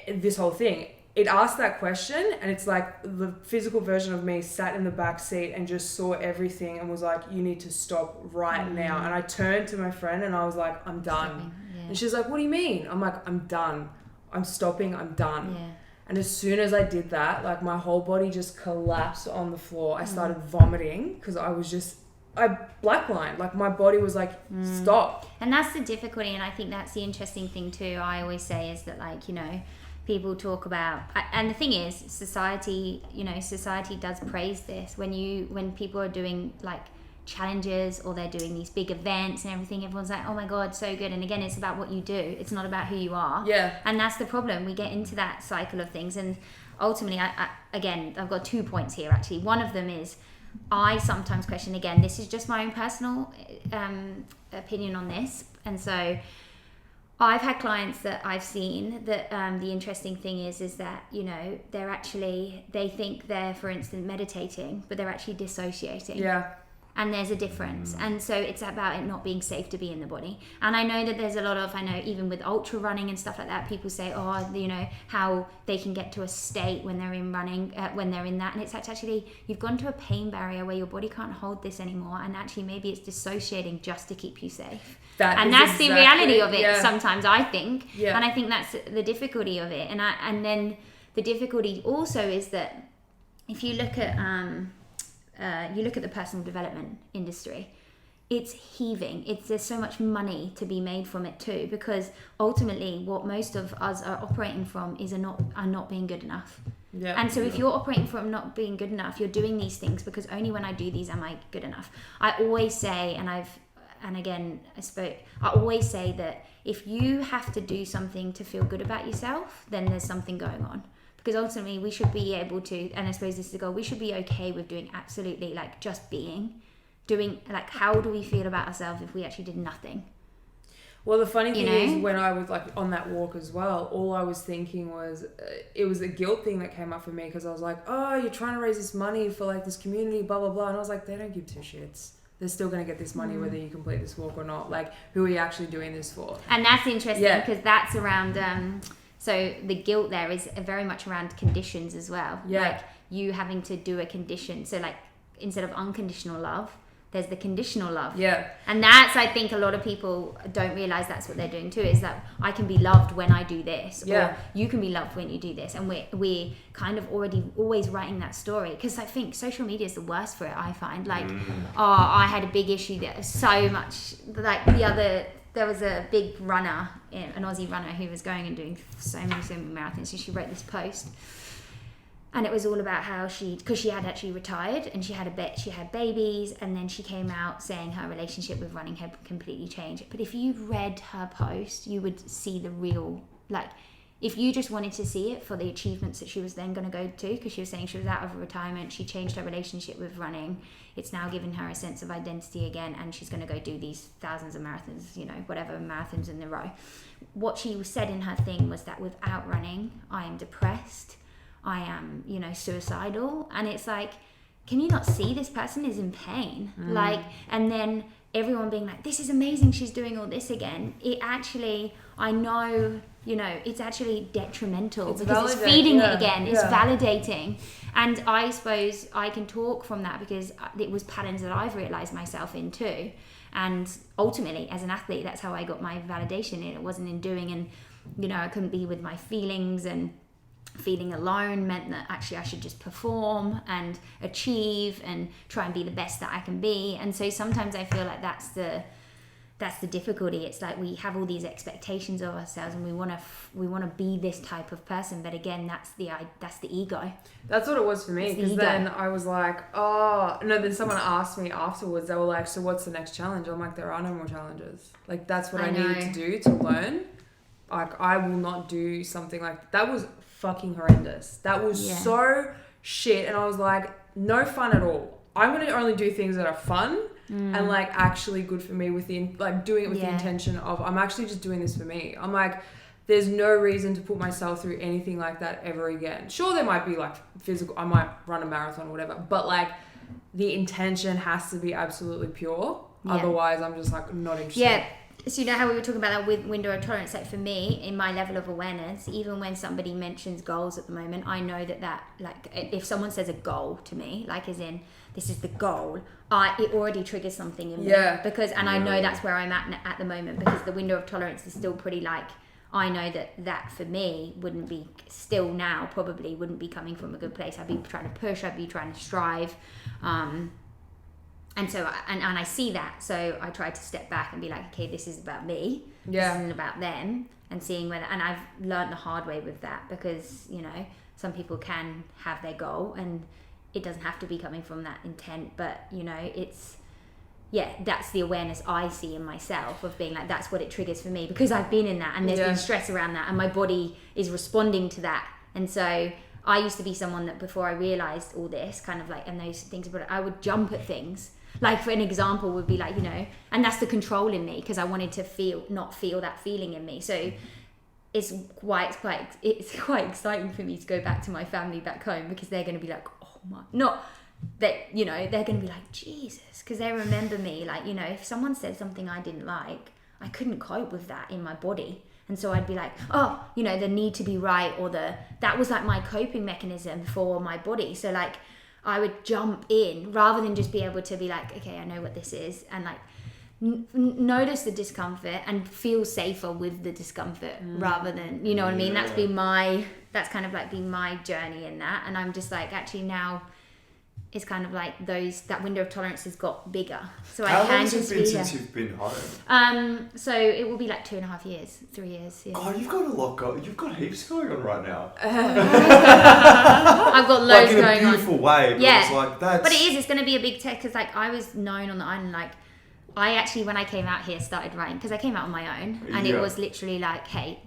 this whole thing. It asked that question and it's like the physical version of me sat in the back seat and just saw everything and was like, you need to stop right now. And I turned to my friend and I was like, I'm done. And she's like, what do you mean? I'm like, I'm done. I'm stopping. I'm done. And as soon as I did that, like my whole body just collapsed on the floor. I started vomiting because I blacklined. Like my body was like, stop. And that's the difficulty. And I think that's the interesting thing too. I always say is that like, you know, people talk about, and the thing is, society does praise this. When people are doing like challenges or they're doing these big events and everything, everyone's like, oh my God, so good. And again, it's about what you do. It's not about who you are. Yeah. And that's the problem. We get into that cycle of things. And ultimately, I've got 2 points here actually. One of them is, I sometimes question, again, this is just my own personal opinion on this. And so I've had clients that I've seen that the interesting thing is that, you know, they think they're, for instance, meditating, but they're actually dissociating. Yeah. And there's a difference. And so it's about it not being safe to be in the body. And I know that there's a lot of, I know even with ultra running and stuff like that, people say, oh, you know, how they can get to a state when they're in running, when they're in that. And it's actually, you've gone to a pain barrier where your body can't hold this anymore. And actually maybe it's dissociating just to keep you safe. That's the reality of it sometimes, I think. Yeah. And I think that's the difficulty of it. And then the difficulty also is that if you look at the personal development industry, it's heaving. There's so much money to be made from it too, because ultimately what most of us are operating from is not being good enough. Yeah. And so if you're operating from not being good enough, you're doing these things because only when I do these am I good enough. I always say, I always say that if you have to do something to feel good about yourself, then there's something going on. Because ultimately we should be able to, and I suppose this is the goal, we should be okay with doing absolutely like just doing like, how do we feel about ourselves if we actually did nothing? Well, the funny thing is when I was like on that walk as well, all I was thinking was, it was a guilt thing that came up for me because I was like, oh, you're trying to raise this money for like this community, blah, blah, blah. And I was like, they don't give two shits. They're still going to get this money whether you complete this walk or not. Like, who are you actually doing this for? And that's interesting because that's around... So the guilt there is very much around conditions as well. Yeah. Like you having to do a condition. So like instead of unconditional love, there's the conditional love. Yeah. And that's, I think a lot of people don't realize that's what they're doing too, is that I can be loved when I do this. Yeah. Or you can be loved when you do this. And we're kind of always writing that story. Because I think social media is the worst for it, I find. Like, I had a big issue there. So much, like there was a big runner, an Aussie runner, who was going and doing so many marathons. So she wrote this post, and it was all about how because she had actually retired and she had babies, and then she came out saying her relationship with running had completely changed. But if you read her post, you would see the real, like, if you just wanted to see it for the achievements that she was then going to go to, because she was saying she was out of retirement, she changed her relationship with running. It's now given her a sense of identity again, and she's going to go do these thousands of marathons, whatever marathons in a row. What she said in her thing was that without running, I am depressed, I am, suicidal. And it's like, can you not see this person is in pain? Like, and then everyone being like, this is amazing, she's doing all this again, it actually, I know, you know, it's actually detrimental because it's feeding it again. It's validating. And I suppose I can talk from that because it was patterns that I've realized myself in too. And ultimately, as an athlete, that's how I got my validation in. It wasn't in doing, and, you know, I couldn't be with my feelings, and feeling alone meant that actually I should just perform and achieve and try and be the best that I can be. And so sometimes I feel like that's the difficulty. It's like we have all these expectations of ourselves, and we want to be this type of person, but again, that's the ego. That's what it was for me, because then I was like, oh no, then someone asked me afterwards, they were like, so what's the next challenge? I'm like, there are no more challenges. Like, that's what I needed to do to learn. Like, I will not do something like that. Was fucking horrendous. That was so shit. And I was like, no fun at all. I'm going to only do things that are fun and like actually good for me, with the like doing it with the intention of, I'm actually just doing this for me. I'm like, there's no reason to put myself through anything like that ever again. Sure, there might be like physical, I might run a marathon or whatever, but like the intention has to be absolutely pure. Otherwise I'm just like not interested. Yeah. So you know how we were talking about that with window of tolerance, like for me, in my level of awareness, even when somebody mentions goals at the moment, I know that like, if someone says a goal to me, like as in, this is the goal, it already triggers something in me. Because, and I know that's where I'm at the moment, because the window of tolerance is still pretty like, I know that for me wouldn't be, still now probably wouldn't be coming from a good place. I'd be trying to push, I'd be trying to strive. And so, and I see that, so I try to step back and be like, okay, this is about me. This isn't about them. And seeing whether, and I've learned the hard way with that, because, you know, some people can have their goal and it doesn't have to be coming from that intent, but, you know, it's, that's the awareness I see in myself of being like, that's what it triggers for me, because I've been in that, and there's been stress around that, and my body is responding to that. And so I used to be someone that, before I realized all this kind of like, and those things, but I would jump at things. Like, for an example would be like, you know, and that's the control in me, because I wanted to not feel that feeling in me. So it's quite exciting for me to go back to my family back home, because they're going to be like, oh my, not that, you know, they're going to be like, Jesus, because they remember me, like, you know, if someone said something I didn't like, I couldn't cope with that in my body. And so I'd be like, oh, you know, the need to be right, or that was like my coping mechanism for my body. So like, I would jump in rather than just be able to be like, okay, I know what this is, and like notice the discomfort and feel safer with the discomfort rather than, you know what I mean? That's kind of like been my journey in that. And I'm just like, actually now it's kind of like that window of tolerance has got bigger. So How I can long has it just been be since here. you've been home? So it will be like 2.5 years, 3 years. Yeah. Oh, you've got a lot you've got heaps going on right now. I've got loads like in going a beautiful way, but it's like that's... But it's going to be a big tech, because like I was known on the island, like I actually, when I came out here, started writing, because I came out on my own, and it was literally like, hey,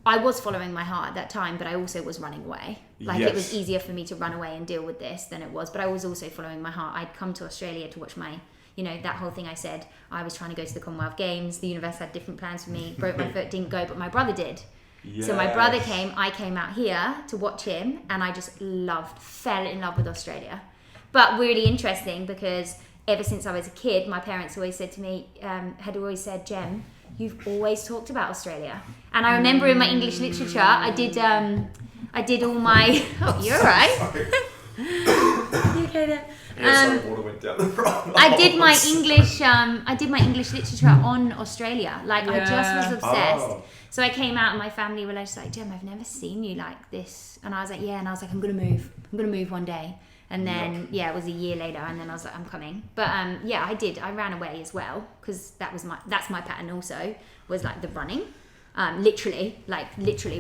I was following my heart at that time, but I also was running away. Like it was easier for me to run away and deal with this than it was, but I was also following my heart. I'd come to Australia to watch my, you know, that whole thing I said, I was trying to go to the Commonwealth Games, the universe had different plans for me, broke my foot, didn't go, but my brother did. Yes. So my brother came, I came out here to watch him, and I just fell in love with Australia. But really interesting, because ever since I was a kid, my parents always said to me, had always said, Gem, you've always talked about Australia. And I remember in my English literature, I did all my... Oh, you're right. You okay there? Sorry, water went down the front. I did my English literature on Australia. Like, I just was obsessed. Oh. So I came out, and my family were just like, Gem, I've never seen you like this. And I was like, yeah. And I was like, I'm going to move one day. And then, it was a year later, and then I was like, I'm coming. But I did. I ran away as well, because that's my pattern also, was like the running. Literally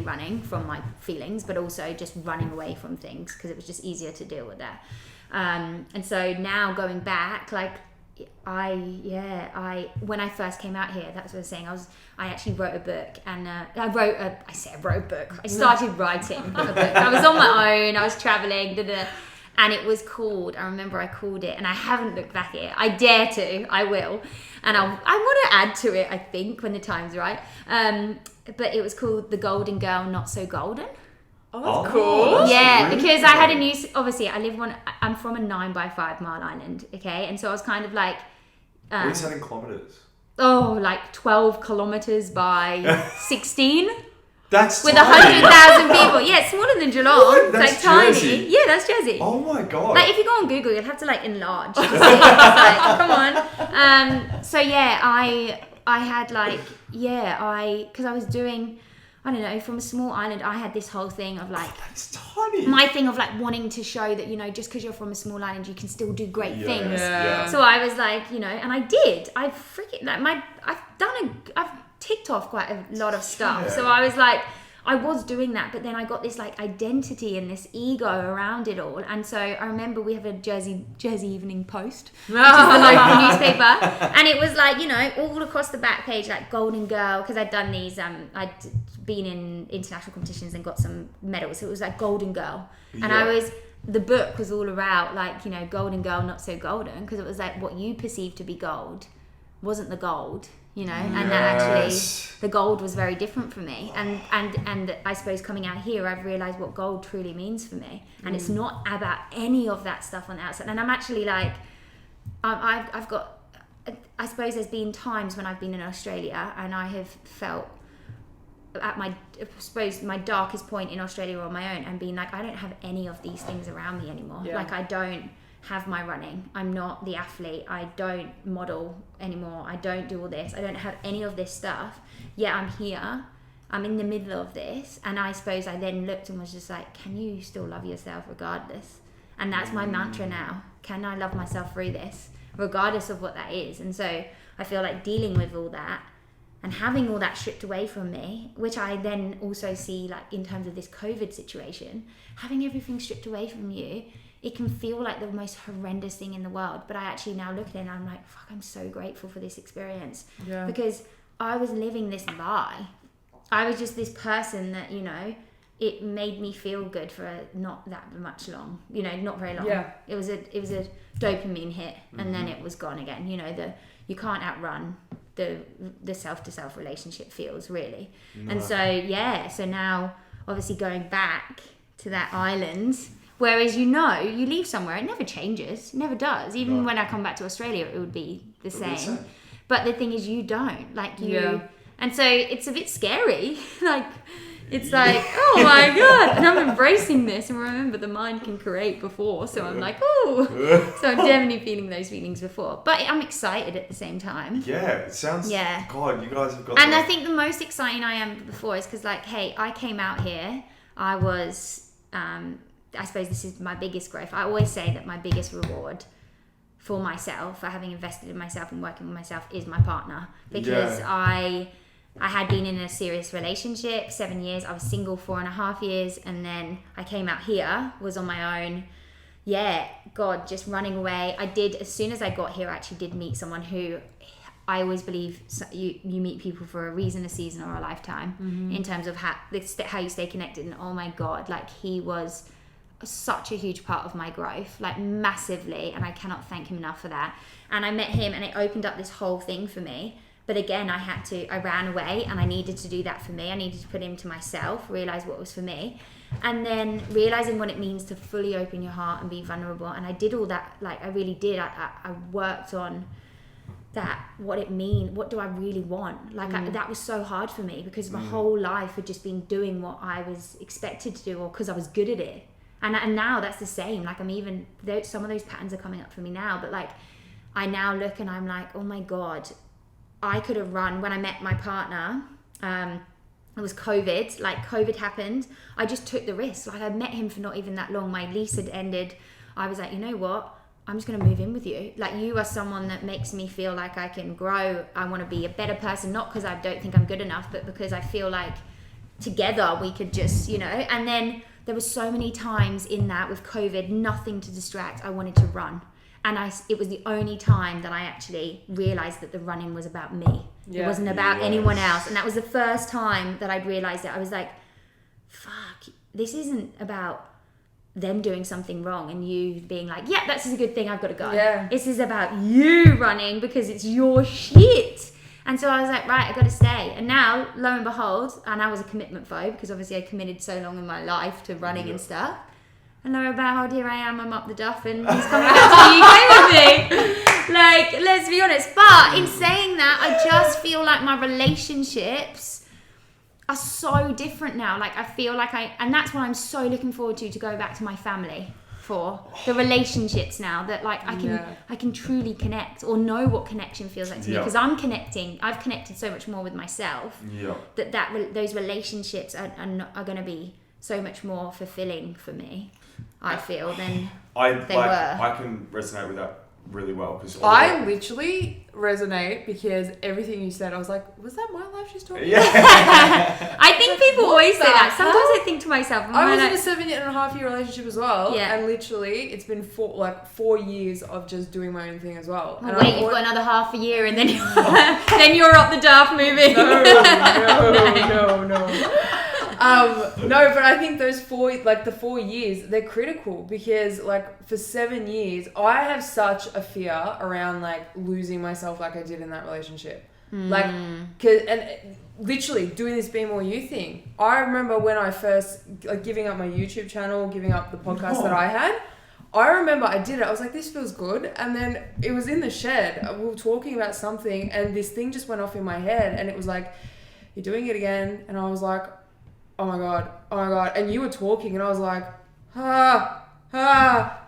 running from my feelings, but also just running away from things, because it was just easier to deal with that. And so now going back, like when I first came out here, that's what I was saying. I actually wrote a book, and I wrote a book. I started writing a book. I was on my own. I was traveling. And it was called, I remember I called it, and I haven't looked back at it. I dare to, I will. And I want to add to it, I think, when the time's right. But it was called The Golden Girl, Not So Golden. Oh, that's cool. Yeah, really because I had obviously I'm from a 9 by 5 mile island, okay? And so I was kind of like, What is that in kilometers? Oh, like 12 kilometers by 16. That's with tiny. 100,000 people. Yeah, it's smaller than Geelong. What? It's That's like tiny. Jersey. Yeah, that's Jersey. Oh my god. Like if you go on Google, you'll have to like enlarge. To see. It's like, come on. So yeah, I had like because I was doing, I don't know, from a small island, I had this whole thing of like, that's tiny. my thing of like wanting to show that, you know, just because you're from a small island, you can still do great things. Yeah. So I was like, you know, and I did. I freaking like I've ticked off quite a lot of stuff. Yeah. So I was like, I was doing that, but then I got this like identity and this ego around it all. And so I remember we have a Jersey Evening Post, which is the local newspaper, and it was like, you know, all across the back page, like Golden Girl, because I'd done these, I'd been in international competitions and got some medals. So it was like Golden Girl, and the book was all about like, you know, Golden Girl, not so golden, because it was like what you perceived to be gold wasn't the gold. You know, and that actually the gold was very different for me, and I suppose coming out here, I've realised what gold truly means for me, and it's not about any of that stuff on the outside. And I'm actually like, I've got, I suppose there's been times when I've been in Australia and I have felt at my darkest point in Australia on my own, and being like, I don't have any of these things around me anymore. Like I don't have my running, I'm not the athlete, I don't model anymore, I don't do all this, I don't have any of this stuff, yet I'm here, I'm in the middle of this. And I suppose I then looked and was just like, can you still love yourself regardless? And that's my mantra now. Can I love myself through this regardless of what that is? And so I feel like dealing with all that and having all that stripped away from me, which I then also see like in terms of this COVID situation, having everything stripped away from you, it can feel like the most horrendous thing in the world. But I actually now look at it and I'm like, fuck, I'm so grateful for this experience. Yeah. Because I was living this lie. I was just this person that, you know, it made me feel good for not that much long, you know, not very long. Yeah. It was a dopamine hit, and then it was gone again. You know, you can't outrun the self-to-self relationship feels, really. No. And so now obviously going back to that island. Whereas, you know, you leave somewhere, it never changes, it never does. Even when I come back to Australia, it would be the same. But the thing is, you don't. Like, and so it's a bit scary. Like, it's like, oh my God. And I'm embracing this. And remember, the mind can create before. So I'm like, oh. So I'm definitely feeling those feelings before. But I'm excited at the same time. Yeah, it sounds, God, you guys have got And I think the most exciting I am before is because, like, hey, I came out here, I was... I suppose this is my biggest growth. I always say that my biggest reward for myself, for having invested in myself and working with myself, is my partner. Because I had been in a serious relationship 7 years. I was single 4.5 years. And then I came out here, was on my own. Yeah, God, just running away. I did, as soon as I got here, I actually did meet someone who... I always believe you meet people for a reason, a season, or a lifetime, in terms of how you stay connected. And oh my God, like, he was such a huge part of my growth, like massively, and I cannot thank him enough for that. And I met him and it opened up this whole thing for me. But again, I ran away, and I needed to do that for me. I needed to put him to myself, realize what was for me, and then realizing what it means to fully open your heart and be vulnerable. And I did all that, like I really did. I worked on that, what it means, what do I really want? Like that was so hard for me, because my whole life had just been doing what I was expected to do, or because I was good at it. And now that's the same. Like, I'm even, some of those patterns are coming up for me now, but like, I now look and I'm like, oh my God, I could have run. When I met my partner, it was COVID, like COVID happened. I just took the risk. Like, I met him for not even that long. My lease had ended. I was like, you know what? I'm just going to move in with you. Like, you are someone that makes me feel like I can grow. I want to be a better person, not because I don't think I'm good enough, but because I feel like together we could just, you know. And then there were so many times in that with COVID, nothing to distract. I wanted to run. And it was the only time that I actually realized that the running was about me. Yeah. It wasn't about anyone else. And that was the first time that I'd realized it. I was like, fuck, this isn't about them doing something wrong and you being like, yeah, that's a good thing, I've got to go. Yeah. This is about you running because it's your shit. And so I was like, right, I've got to stay. And now, lo and behold, and I was a commitment phobe because obviously I committed so long in my life to running and stuff. And lo and behold, here I am, I'm up the duff and he's coming back to the UK with me. Like, let's be honest. But in saying that, I just feel like my relationships are so different now. Like, I feel like and that's what I'm so looking forward to go back to my family for. The relationships now that like I can truly connect or know what connection feels like to me, because I've connected so much more with myself that those relationships are going to be so much more fulfilling for me, I feel, than they were. I can resonate with that really well, because I literally resonate, because everything you said, I was like, was that my life she's talking about? I think people always say that. Sometimes I think to myself, I was in a 7.5-year relationship as well, Yeah. and literally it's been 4 years of just doing my own thing as well. Oh, wait, you've got another half a year and then then you're up the daft moving. No, but I think those 4 years, they're critical, because like for 7 years, I have such a fear around like losing myself like I did in that relationship. Like, and literally doing this Be More You thing. I remember when I first, like, giving up my YouTube channel, giving up the podcast that I had, I remember I did it. I was like, this feels good. And then it was in the shed. We were talking about something and this thing just went off in my head, and it was like, you're doing it again. And I was like, oh my God. And you were talking and I was like,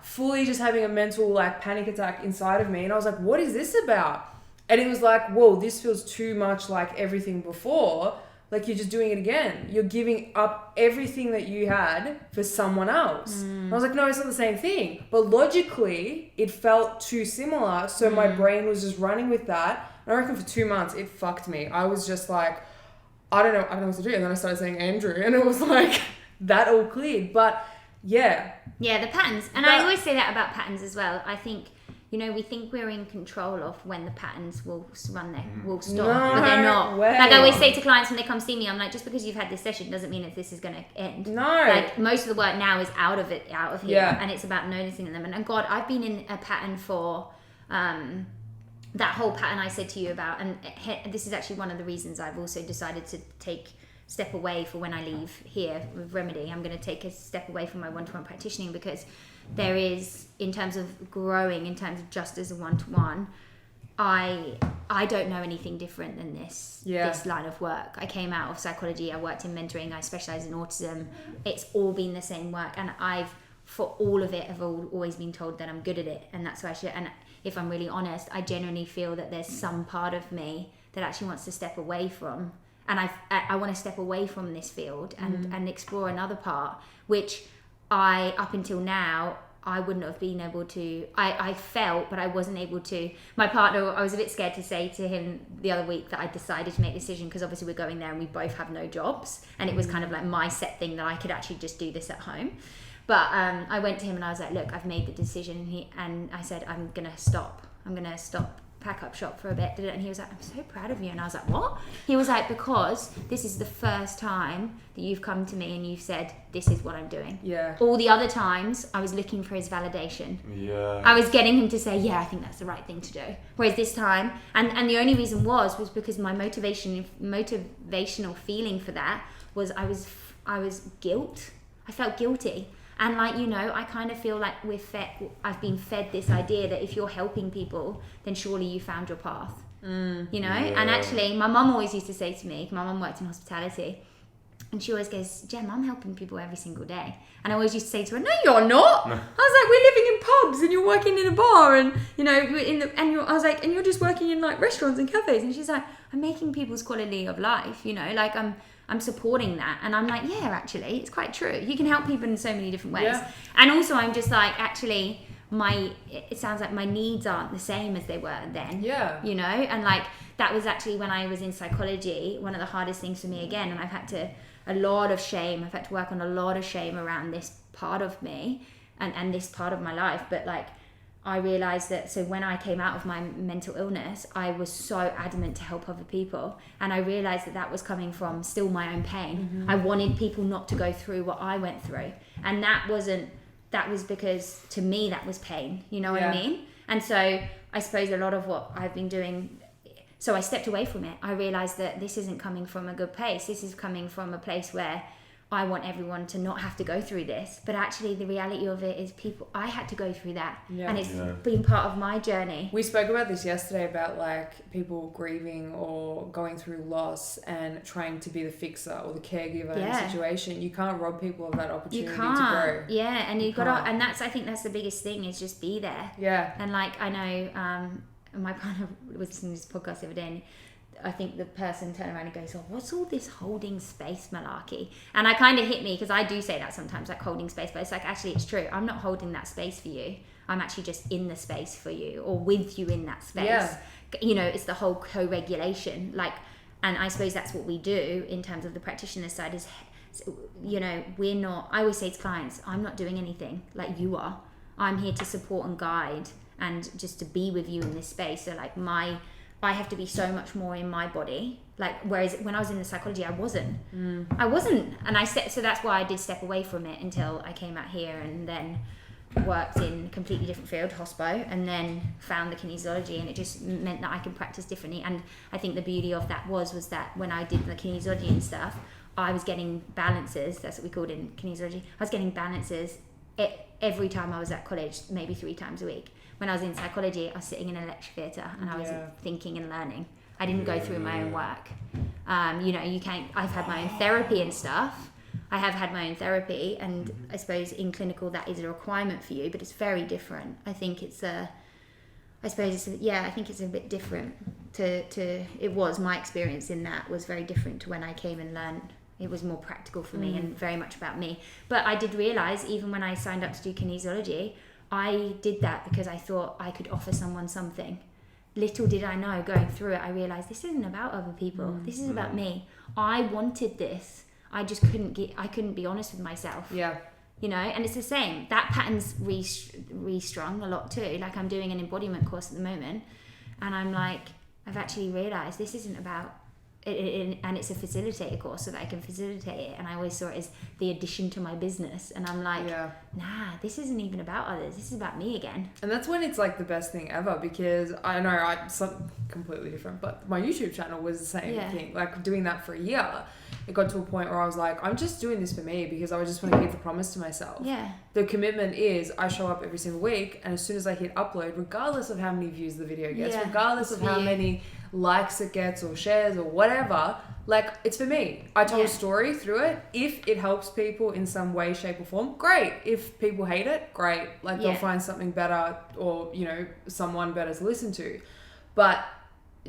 fully just having a mental like panic attack inside of me. And I was like, what is this about? And it was like, whoa, this feels too much like everything before. Like, you're just doing it again. You're giving up everything that you had for someone else. And I was like, no, it's not the same thing. But logically, it felt too similar. So my brain was just running with that. And I reckon for 2 months, it fucked me. I was just like, I don't know what to do. And then I started saying Andrew, and it was like, that all cleared. But yeah. Yeah, the patterns. And I always say that about patterns as well. I think, you know, we think we're in control of when the patterns will stop, but they're not. Way. Like I always say to clients when they come see me, I'm like, just because you've had this session doesn't mean that this is going to end. No. Like, most of the work now is out of here, Yeah. and it's about noticing them. And God, I've been in a pattern for that whole pattern I said to you about, and this is actually one of the reasons I've also decided to step away for when I leave here with Remedy. I'm going to take a step away from my one-to-one practitioning, because there is, in terms of growing, in terms of just as a one-to-one, I don't know anything different than this line of work. I came out of psychology, I worked in mentoring, I specialise in autism. It's all been the same work, and for all of it, I've always been told that I'm good at it, and that's why and if I'm really honest, I genuinely feel that there's some part of me that actually wants to step away from, and I want to step away from this field and explore another part, which up until now, I wouldn't have been able to. I felt, but I wasn't able to. My partner, I was a bit scared to say to him the other week that I decided to make a decision, because obviously we're going there and we both have no jobs, and it was kind of like my set thing that I could actually just do this at home. But I went to him and I was like, look, I've made the decision. And I said, I'm going to stop, pack up shop for a bit. And he was like, I'm so proud of you. And I was like, what? He was like, because this is the first time that you've come to me and you've said, this is what I'm doing. Yeah. All the other times, I was looking for his validation. Yeah. I was getting him to say, yeah, I think that's the right thing to do. Whereas this time, and the only reason was because my motivational feeling for that was I was guilt. I felt guilty. And like, you know, I kind of feel like I've been fed this idea that if you're helping people, then surely you found your path, you know? Yeah. And actually, my mum always used to say to me, my mum worked in hospitality, and she always goes, Gem, I'm helping people every single day. And I always used to say to her, no, you're not. No. I was like, we're living in pubs and you're working in a bar, and, you know, I was like, and you're just working in like restaurants and cafes. And she's like, I'm making people's quality of life, you know, like I'm supporting that. And I'm like, yeah, actually, it's quite true. You can help people in so many different ways. Yeah. And also I'm just like, actually, it sounds like my needs aren't the same as they were then. Yeah. You know? And like, that was actually when I was in psychology, one of the hardest things for me again. And I've had to work on a lot of shame around this part of me and this part of my life. But like, I realized that, so when I came out of my mental illness, I was so adamant to help other people. And I realized that was coming from still my own pain. Mm-hmm. I wanted people not to go through what I went through. And that was because to me, that was pain. You know what I mean? And so I suppose a lot of what I've been doing, so I stepped away from it. I realized that this isn't coming from a good place. This is coming from a place where I want everyone to not have to go through this, but actually the reality of it is I had to go through that, and it's been part of my journey. We spoke about this yesterday about like people grieving or going through loss and trying to be the fixer or the caregiver in a situation. You can't rob people of that opportunity to grow. Yeah, and and I think that's the biggest thing, is just be there. Yeah. And like, I know my partner was listening to this podcast the other day, and I think the person turned around and goes, oh, what's all this holding space malarkey? And I kind of hit me, because I do say that sometimes, like holding space, but it's like, actually it's true. I'm not holding that space for you. I'm actually just in the space for you, or with you in that space. Yeah. You know, it's the whole co-regulation. Like, and I suppose that's what we do in terms of the practitioner side is, you know, I always say to clients, I'm not doing anything like you are. I'm here to support and guide and just to be with you in this space. So like I have to be so much more in my body. Like, whereas when I was in the psychology, I wasn't. And so that's why I did step away from it until I came out here, and then worked in a completely different field, hospo, and then found the kinesiology, and it just meant that I could practice differently. And I think the beauty of that was that when I did the kinesiology and stuff, I was getting balances. That's what we called in kinesiology. I was getting balances every time I was at college, maybe 3 times a week. When I was in psychology, I was sitting in a lecture theatre and I was thinking and learning. I didn't go through my own work. You know, I've had my own therapy and stuff. I have had my own therapy, and I suppose in clinical that is a requirement for you, but it's very different. I think it's a bit different my experience in that was very different to when I came and learned. It was more practical for me and very much about me. But I did realise, even when I signed up to do kinesiology, I did that because I thought I could offer someone something. Little did I know, going through it, I realised this isn't about other people. This is about me. I wanted this. I just couldn't be honest with myself. Yeah. You know, and it's the same. That pattern's restrung a lot too. Like, I'm doing an embodiment course at the moment, and I'm like, I've actually realised this isn't about it, and it's a facilitator course so that I can facilitate it, and I always saw it as the addition to my business, and I'm like, nah, this isn't even about others, this is about me again. And that's when it's like the best thing ever, because I know something completely different, but my YouTube channel was the same thing. Like, doing that for a year, it got to a point where I was like, I'm just doing this for me because I just want to keep the promise to myself. Yeah. The commitment is I show up every single week, and as soon as I hit upload, regardless of how many views the video gets, regardless of how many likes it gets or shares or whatever, like, it's for me. I tell a story through it. If it helps people in some way, shape or form, great. If people hate it, great. Like, they'll find something better, or, you know, someone better to listen to. But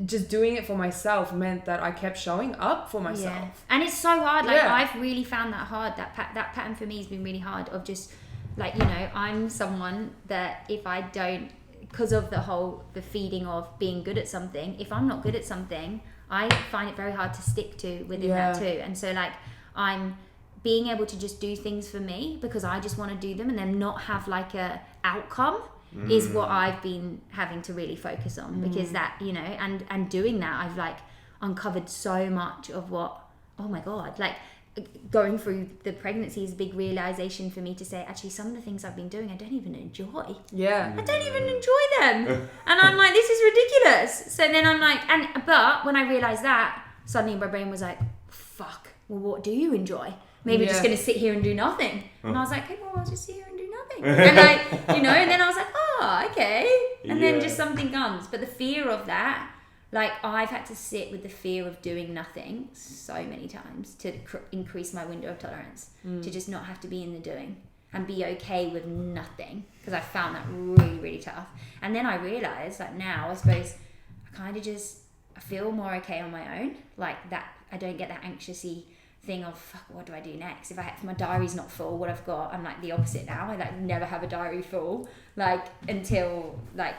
just doing it for myself meant that I kept showing up for myself. And it's so hard. Like, I've really found that hard. That pattern for me has been really hard, of just, like, you know, I'm someone that if I don't, because of the feeding of being good at something, if I'm not good at something, I find it very hard to stick to within that too. And so, like, I'm being able to just do things for me because I just want to do them, and then not have like a outcome is what I've been having to really focus on, because that, you know, and doing that, I've like uncovered so much of what, oh my God, like, going through the pregnancy is a big realization for me to say, actually, some of the things I've been doing I don't even enjoy. I don't even enjoy them. And I'm like, this is ridiculous. So then I'm like, but when I realized that, suddenly my brain was like, fuck, well, what do you enjoy? Maybe just gonna sit here and do nothing. And I was like, okay, well, I'll just sit here and do nothing. And like, you know, and then I was like, oh, okay. And then just something comes. But the fear of that, like, I've had to sit with the fear of doing nothing so many times to increase my window of tolerance, to just not have to be in the doing and be okay with nothing, because I found that really, really tough. And then I realised, like, now I suppose I kind of just, I feel more okay on my own, like that. I don't get that anxiously thing of, fuck, what do I do next? If my diary's not full, what I've got, I'm like the opposite now. I like never have a diary full, like, until like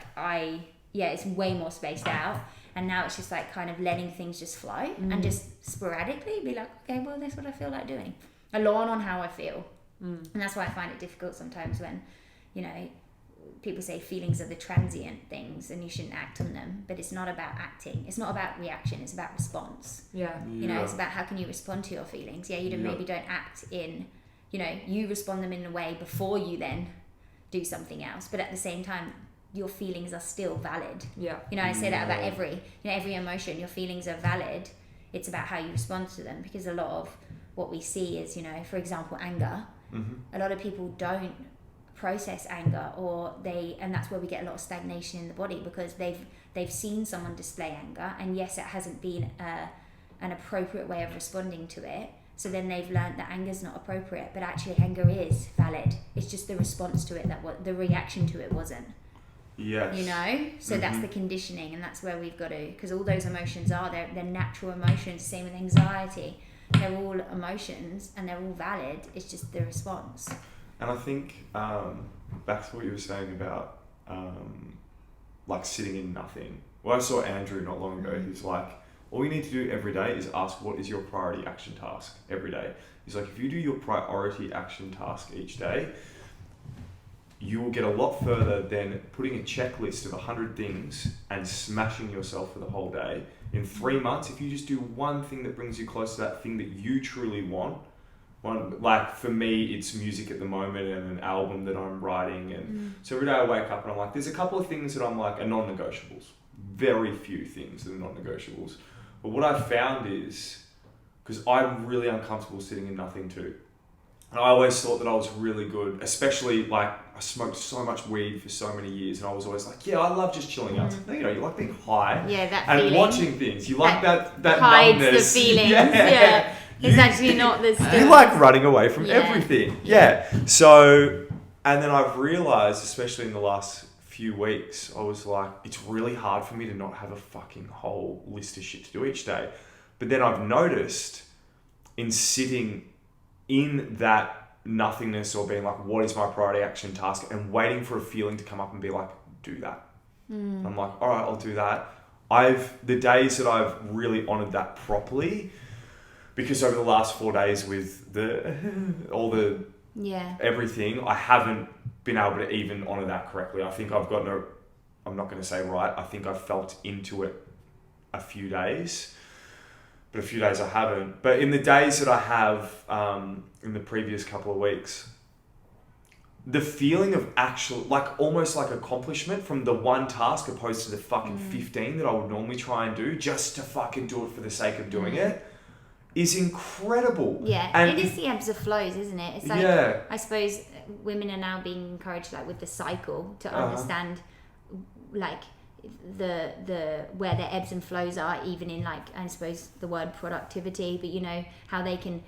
it's way more spaced out. And now it's just like kind of letting things just flow and just sporadically be like, okay, well, that's what I feel like doing, alone on how I feel. And that's why I find it difficult sometimes when, you know, people say feelings are the transient things and you shouldn't act on them. But it's not about acting. It's not about reaction. It's about response. You know, it's about how can you respond to your feelings. You maybe don't act in, you know, you respond them in a way before you then do something else. But at the same time, your feelings are still valid. You know, I say that about every emotion. Your feelings are valid. It's about how you respond to them, because a lot of what we see is, you know, for example, anger. Mm-hmm. A lot of people don't process anger, and that's where we get a lot of stagnation in the body, because they've seen someone display anger, and yes, it hasn't been an appropriate way of responding to it. So then they've learned that anger is not appropriate, but actually anger is valid. It's just the response to it the reaction to it wasn't. Yes. You know? So that's the conditioning, and that's where we've got to, because all those emotions they're natural emotions. Same with anxiety. They're all emotions and they're all valid. It's just the response. And I think back to what you were saying about like sitting in nothing. Well, I saw Andrew not long ago. He's like, all you need to do every day is ask, what is your priority action task every day? He's like, if you do your priority action task each day, you will get a lot further than putting a checklist of 100 things and smashing yourself for the whole day. In 3 months, if you just do one thing that brings you close to that thing that you truly want, like for me, it's music at the moment and an album that I'm writing. And so every day I wake up and I'm like, there's a couple of things that I'm like are non-negotiables. Very few things that are non-negotiables. But what I've found is, because I'm really uncomfortable sitting in nothing too. And I always thought that I was really good, especially like I smoked so much weed for so many years, and I was always like, yeah, I love just chilling out. You know, you like being high and feeling. Watching things. You like that hides numbness. The feelings. Yeah. It's actually not the stuff. You like running away from everything. Yeah. So, and then I've realized, especially in the last few weeks, I was like, it's really hard for me to not have a fucking whole list of shit to do each day. But then I've noticed in sitting in that nothingness, or being like, what is my priority action task, and waiting for a feeling to come up and be like, do that. I'm like, all right, I'll do that. The days that I've really honored that properly, because over the last 4 days with all the everything, I haven't been able to even honor that correctly. I think I've gotten I'm not going to say right, I think I've felt into it a few days, but a few days I haven't. But in the days that I have, in the previous couple of weeks, the feeling of actual, like almost like accomplishment from the one task opposed to the fucking 15 that I would normally try and do just to fucking do it for the sake of doing it, is incredible. Yeah, and it is the ebbs and flows, isn't it? It's like, I suppose women are now being encouraged, like with the cycle, to understand like the where the ebbs and flows are, even in like, I suppose the word productivity, but you know, how they can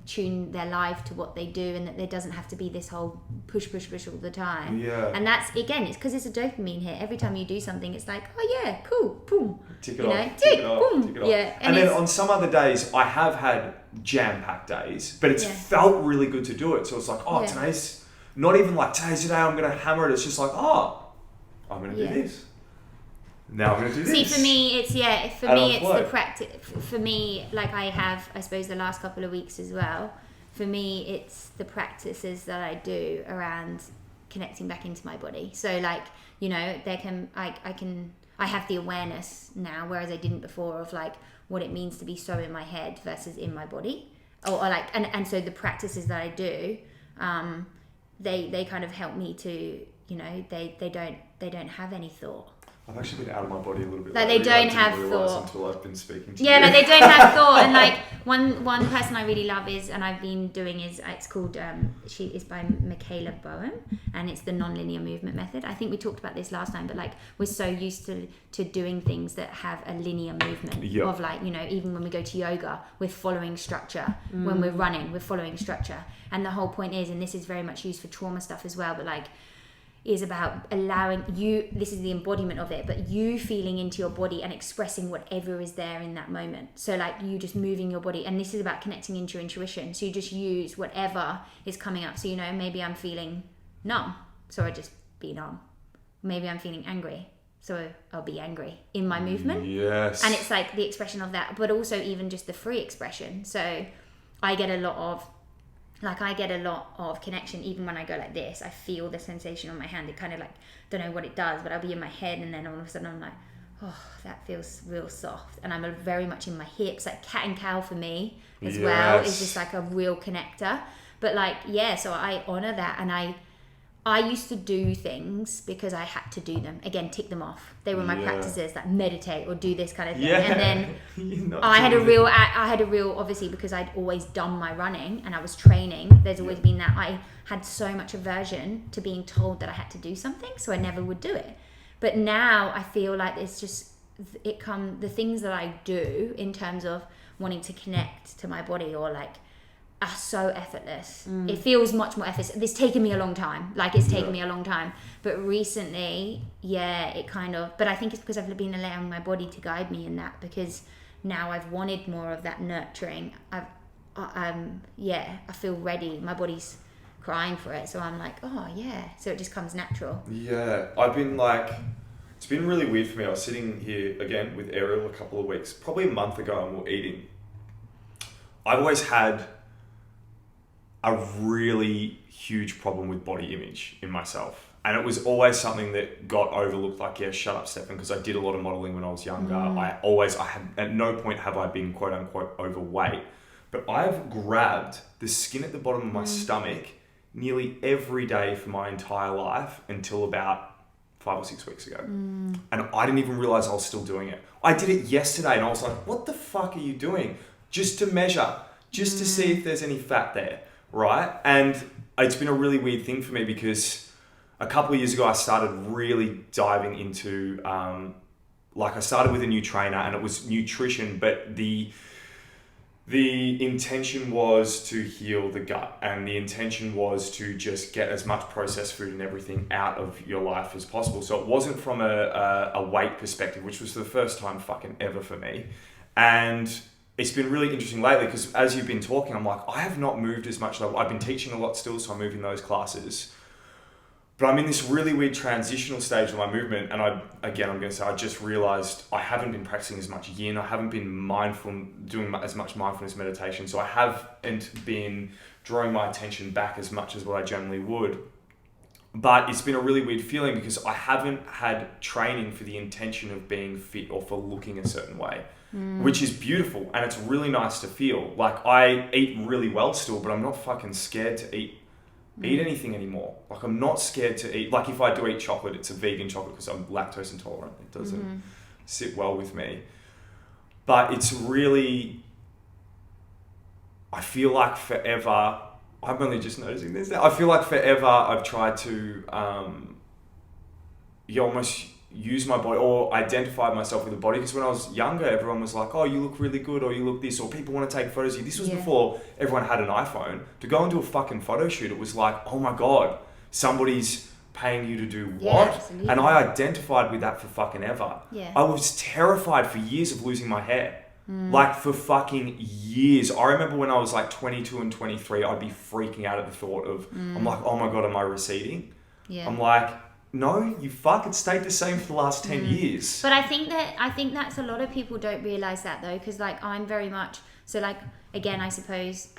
tune their life to what they do, and that there doesn't have to be this whole push all the time. And that's, again, it's because it's a dopamine hit. Every time you do something, it's like, oh yeah, cool, boom, tick it off, boom, yeah. And then on some other days I have had jam-packed days, but it's felt really good to do it. So it's like, today's not even like today's the day I'm gonna hammer it. It's just like, I'm gonna do this. Now I'm going to do this. See, for me, it's the practice. For me, like I have, I suppose, the last couple of weeks as well. For me, it's the practices that I do around connecting back into my body. So, like, you know, I have the awareness now, whereas I didn't before, of like what it means to be so in my head versus in my body, or like, and so the practices that I do, they kind of help me to, you know, they don't have any thought. I've actually been out of my body a little bit. Like they don't have thought until I've been speaking to you. Yeah, like they don't have thought. And like one person I really love is, and I've been doing, is it's called she is by Michaela Boehm, and it's the non-linear movement method. I think we talked about this last time, but like we're so used to doing things that have a linear movement of, like, you know, even when we go to yoga, we're following structure. When we're running, we're following structure. And the whole point is, and this is very much used for trauma stuff as well, but like, is about allowing you, this is the embodiment of it, but you feeling into your body and expressing whatever is there in that moment. So like you just moving your body, and this is about connecting into your intuition. So you just use whatever is coming up. So, you know, maybe I'm feeling numb, so I just be numb. Maybe I'm feeling angry, so I'll be angry in my movement. Yes. And it's like the expression of that, but also even just the free expression. So I get a lot of connection even when I go like this. I feel the sensation on my hand. It kind of like, don't know what it does, but I'll be in my head, and then all of a sudden I'm like, oh, that feels real soft. And I'm very much in my hips, like cat and cow for me as well. It's just like a real connector. But like, yeah, so I honor that, and I used to do things because I had to do them. Again, tick them off. They were my practices, like meditate or do this kind of thing. Yeah. And then I had a real, obviously, because I'd always done my running and I was training, there's always been that I had so much aversion to being told that I had to do something, so I never would do it. But now I feel like it's just, the things that I do in terms of wanting to connect to my body or like, are so effortless. It feels much more effortless. It's taken me a long time. But recently, it kind of, but I think it's because I've been allowing my body to guide me in that, because now I've wanted more of that nurturing. I feel ready. My body's crying for it. So I'm like, oh yeah. So it just comes natural. Yeah. I've been like, it's been really weird for me. I was sitting here again with Ariel a couple of weeks, probably a month ago, and we're eating. I've always had a really huge problem with body image in myself. And it was always something that got overlooked, like, yeah, shut up, Stefan, because I did a lot of modeling when I was younger. I had, at no point have I been quote unquote overweight, but I've grabbed the skin at the bottom of my stomach nearly every day for my entire life until about 5 or 6 weeks ago. And I didn't even realize I was still doing it. I did it yesterday and I was like, what the fuck are you doing? Just to measure, just to see if there's any fat there. Right? And it's been a really weird thing for me because a couple of years ago, I started really diving into, I started with a new trainer and it was nutrition, but the intention was to heal the gut, and the intention was to just get as much processed food and everything out of your life as possible. So it wasn't from a weight perspective, which was the first time fucking ever for me. And it's been really interesting lately because as you've been talking, I'm like, I have not moved as much. I've been teaching a lot still, so I'm moving those classes. But I'm in this really weird transitional stage of my movement. And I'm going to say, I just realized I haven't been practicing as much yin. I haven't been doing as much mindfulness meditation. So I haven't been drawing my attention back as much as what I generally would. But it's been a really weird feeling because I haven't had training for the intention of being fit or for looking a certain way. Which is beautiful, and it's really nice to feel. Like, I eat really well still, but I'm not fucking scared to eat anything anymore. Like, I'm not scared to eat. Like, if I do eat chocolate, it's a vegan chocolate because I'm lactose intolerant. It doesn't sit well with me. But it's really, I feel like forever, I'm only just noticing this now. I feel like forever I've tried to, almost use my body or identify myself with the body, because when I was younger, everyone was like, oh, you look really good, or you look this, or people want to take photos of you. This was before everyone had an iPhone. To go and do a fucking photo shoot, it was like, oh my God, somebody's paying you to do what? Absolutely. And I identified with that for fucking ever. I was terrified for years of losing my hair. Like, for fucking years. I remember when I was like 22 and 23, I'd be freaking out at the thought of, I'm like, oh my God, am I receding? I'm like, no, you fuck, it stayed the same for the last 10 years. But I think that's a lot of people don't realize that though, because like I'm very much, so like, again, I suppose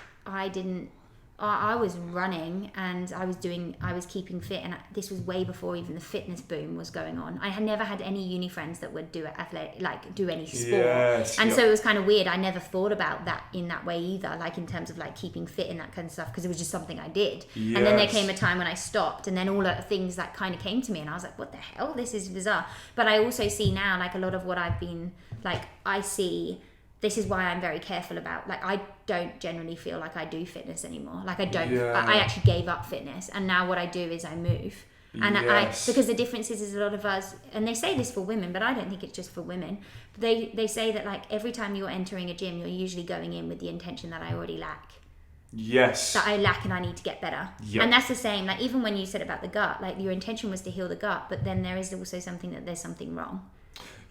I was running and I was keeping fit, and this was way before even the fitness boom was going on. I had never had any uni friends that would do do any sport. So it was kind of weird. I never thought about that in that way either, like in terms of like keeping fit and that kind of stuff, because it was just something I did. And then there came a time when I stopped, and then all the things that kind of came to me, and I was like, what the hell? This is bizarre. But I also see now, like, a lot of what I've been, like, I see, this is why I'm very careful about, like, I don't generally feel like I do fitness anymore. Like, I don't, I actually gave up fitness. And now what I do is I move. And because the difference is a lot of us, and they say this for women, but I don't think it's just for women. They say that, like, every time you're entering a gym, you're usually going in with the intention that I already lack. That I lack and I need to get better. And that's the same, like, even when you said about the gut, like, your intention was to heal the gut, but then there is also something that there's something wrong.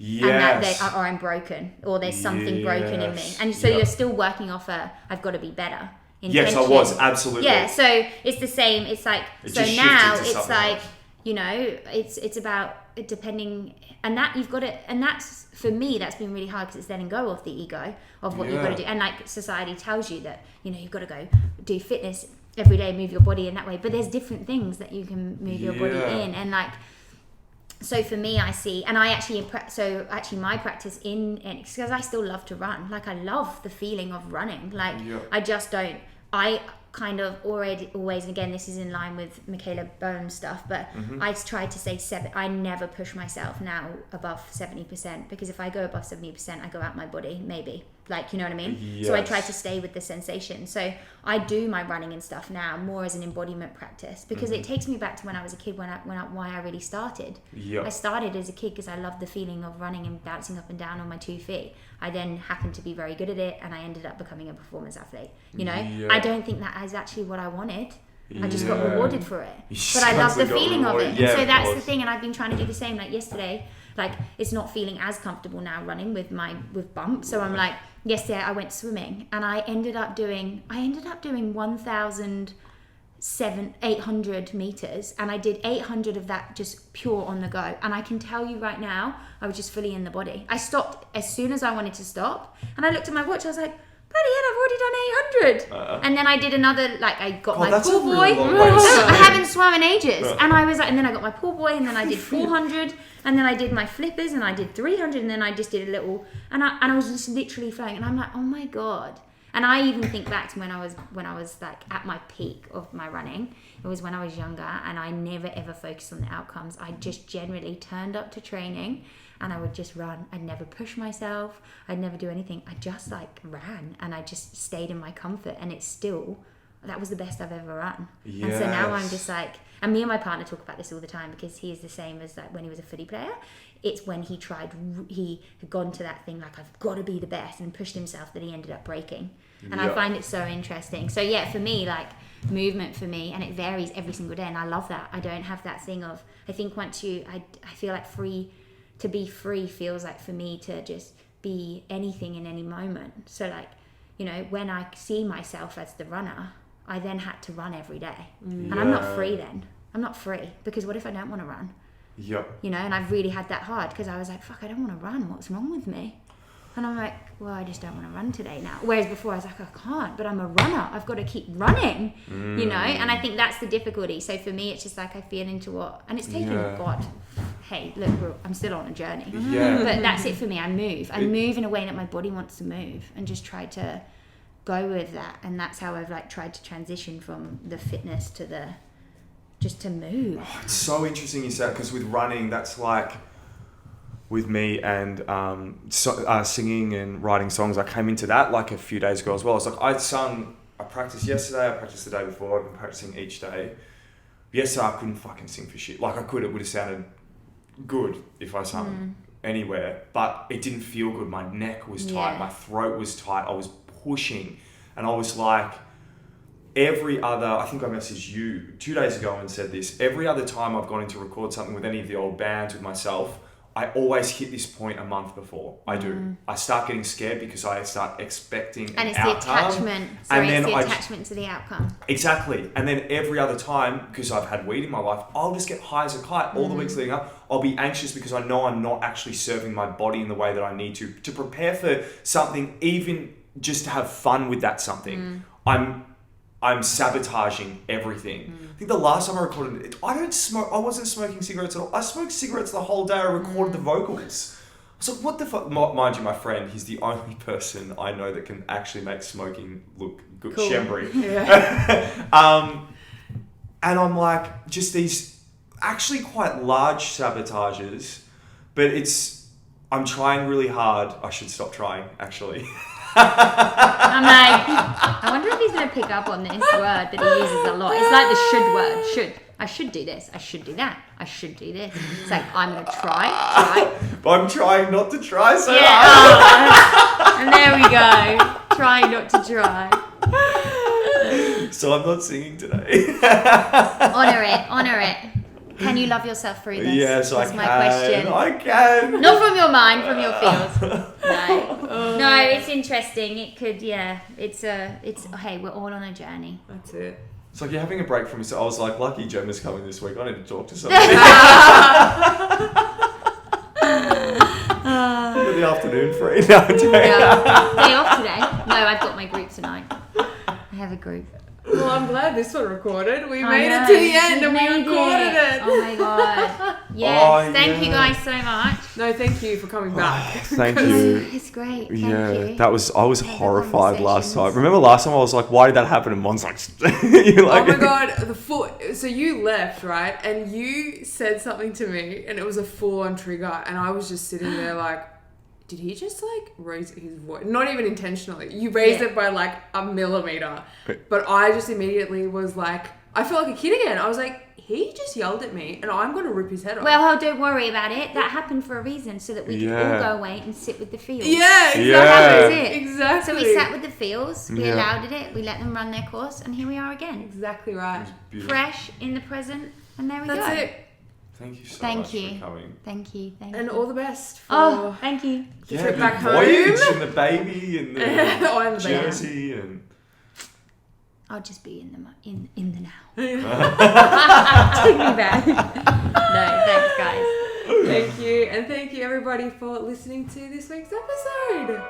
And that or I'm broken, or there's something broken in me, and so you're still working off I've got to be better intention. Yes, I was, absolutely. So it's the same. It's like, so now it's like else. It's about depending, and that you've got to, and that's, for me, that's been really hard, because it's letting go of the ego of what you've got to do. And like, society tells you that, you've got to go do fitness every day, move your body in that way, but there's different things that you can move your body in. And like, so for me, I see, and I actually, my practice because I still love to run. Like, I love the feeling of running. Like, I just don't, I kind of always, and again, this is in line with Michaela Boehm's stuff, but I try to say I never push myself now above 70%, because if I go above 70%, I go out my body, maybe. Like, you know what I mean? Yes. So I try to stay with the sensation. So I do my running and stuff now more as an embodiment practice, because it takes me back to when I was a kid, why I really started. Yep. I started as a kid because I loved the feeling of running and bouncing up and down on my 2 feet. I then happened to be very good at it, and I ended up becoming a performance athlete. You know, I don't think that is actually what I wanted. I just got rewarded for it. But I love the feeling of it. Yeah, so that's the thing, and I've been trying to do the same. Like yesterday, like it's not feeling as comfortable now running with bumps. So I'm like, yesterday I went swimming, and I ended up doing 1,800 meters, and I did 800 of that just pure on the go. And I can tell you right now, I was just fully in the body. I stopped as soon as I wanted to stop, and I looked at my watch. I was like, bloody hell, I've already done 800. And then I did another, like, I got my pool boy. I haven't swum in ages. And I was like, and then I got my pool boy, and then I did 400, and then I did my flippers, and I did 300, and then I just did a little, and I was just literally flowing, and I'm like, oh my God. And I even think back to when I was like at my peak of my running. It was when I was younger, and I never ever focused on the outcomes. I just generally turned up to training, and I would just run. I'd never push myself. I'd never do anything. I just like ran, and I just stayed in my comfort. And that was the best I've ever run. Yes. And so now I'm just like, and me and my partner talk about this all the time, because he is the same as like when he was a footy player. It's when he had gone to that thing, like, I've got to be the best, and pushed himself, that he ended up breaking. And I find it so interesting. So yeah, for me, like, movement for me, and it varies every single day, and I love that. I don't have that thing of, I think once I feel like to be free feels like for me to just be anything in any moment. So like, you know, when I see myself as the runner, I then had to run every day. And I'm not free then. I'm not free, because what if I don't want to run? Yep. You know, and I've really had that hard, because I was like, fuck, I don't want to run. What's wrong with me? And I'm like, well, I just don't want to run today now. Whereas before I was like, I can't, but I'm a runner. I've got to keep running, you know? And I think that's the difficulty. So for me, it's just like I feel into what, and it's taken, God, hey, look, I'm still on a journey. But that's it for me. I move in a way that my body wants to move, and just try to go with that. And that's how I've like tried to transition from the fitness to just to move. Oh, it's so interesting you say that, because with running, that's like with me and singing and writing songs. I came into that like a few days ago as well. It's like I practiced yesterday, I practiced the day before, I've been practicing each day. Yesterday I couldn't fucking sing for shit. Like it would have sounded good if I sung anywhere, but it didn't feel good. My neck was tight, my throat was tight, I was pushing, and I was like, I think I messaged you 2 days ago and said this, every other time I've gone in to record something with any of the old bands, with myself, I always hit this point a month before. I do. I start getting scared because I start expecting an outcome. And it's the attachment. Attachment to the outcome. Exactly. And then every other time, because I've had weed in my life, I'll just get high as a kite all the weeks leading up. I'll be anxious because I know I'm not actually serving my body in the way that I need to prepare for something, even just to have fun with that something. I'm sabotaging everything. I think the last time I recorded it, I wasn't smoking cigarettes at all. I smoked cigarettes the whole day. I recorded the vocals. I was like, what the fuck? Mind you, my friend, he's the only person I know that can actually make smoking look good. Cool. Shembri. And I'm like, just these actually quite large sabotages, but I'm trying really hard. I should stop trying, actually. I'm like, I wonder if he's going to pick up on this word that he uses a lot. It's like the should word. Should. I should do this. I should do that. I should do this. It's like, I'm going to try. But I'm trying not to try so hard. And there we go. Trying not to try. So I'm not singing today. Honor it. Can you love yourself through this? Yes, That's my question. I can. Not from your mind, from your feels. No, it's interesting. It could, it's hey, we're all on a journey. That's it. It's like you're having a break from yourself. I was like, lucky Gemma's coming this week. I need to talk to somebody. Got the afternoon free. No, day off today. No, I've got my group tonight. I have a group. Well, I'm glad this one recorded. We I made know, it to the end we and we made recorded it. Oh my god. Yes. Oh, Thank you yeah. guys so much. No, thank you for coming back. Thank you. It's great. Thank Yeah, you. I was Have the horrified last time. conversations. Remember last time I was like, why did that happen? And Mon's like, you're like, Oh my god, so you left, right? And you said something to me and it was a full-on trigger and I was just sitting there like, did he just like raise his voice? Not even intentionally. You raised it by like a millimeter. But I just immediately was like, I feel like a kid again. I was like, he just yelled at me and I'm going to rip his head off. Well, don't worry about it. That happened for a reason, so that we could all Yeah. go away and sit with the feels. Yeah, exactly. Yeah. That was it. Exactly. So we sat with the feels, we Yeah. allowed it, we let them run their course, and here we are again. Exactly right. beautiful. Fresh, in the present, and there we go. That's it. Thank you so Thank much you. for coming. Thank you. Thank And you. all the best for Oh, thank you. the trip the back home. voyage and the baby and the Oh, and the baby. jersey and I'll just be in the now. Take me back. No, thanks, guys. Thank you. And thank you everybody for listening to this week's episode.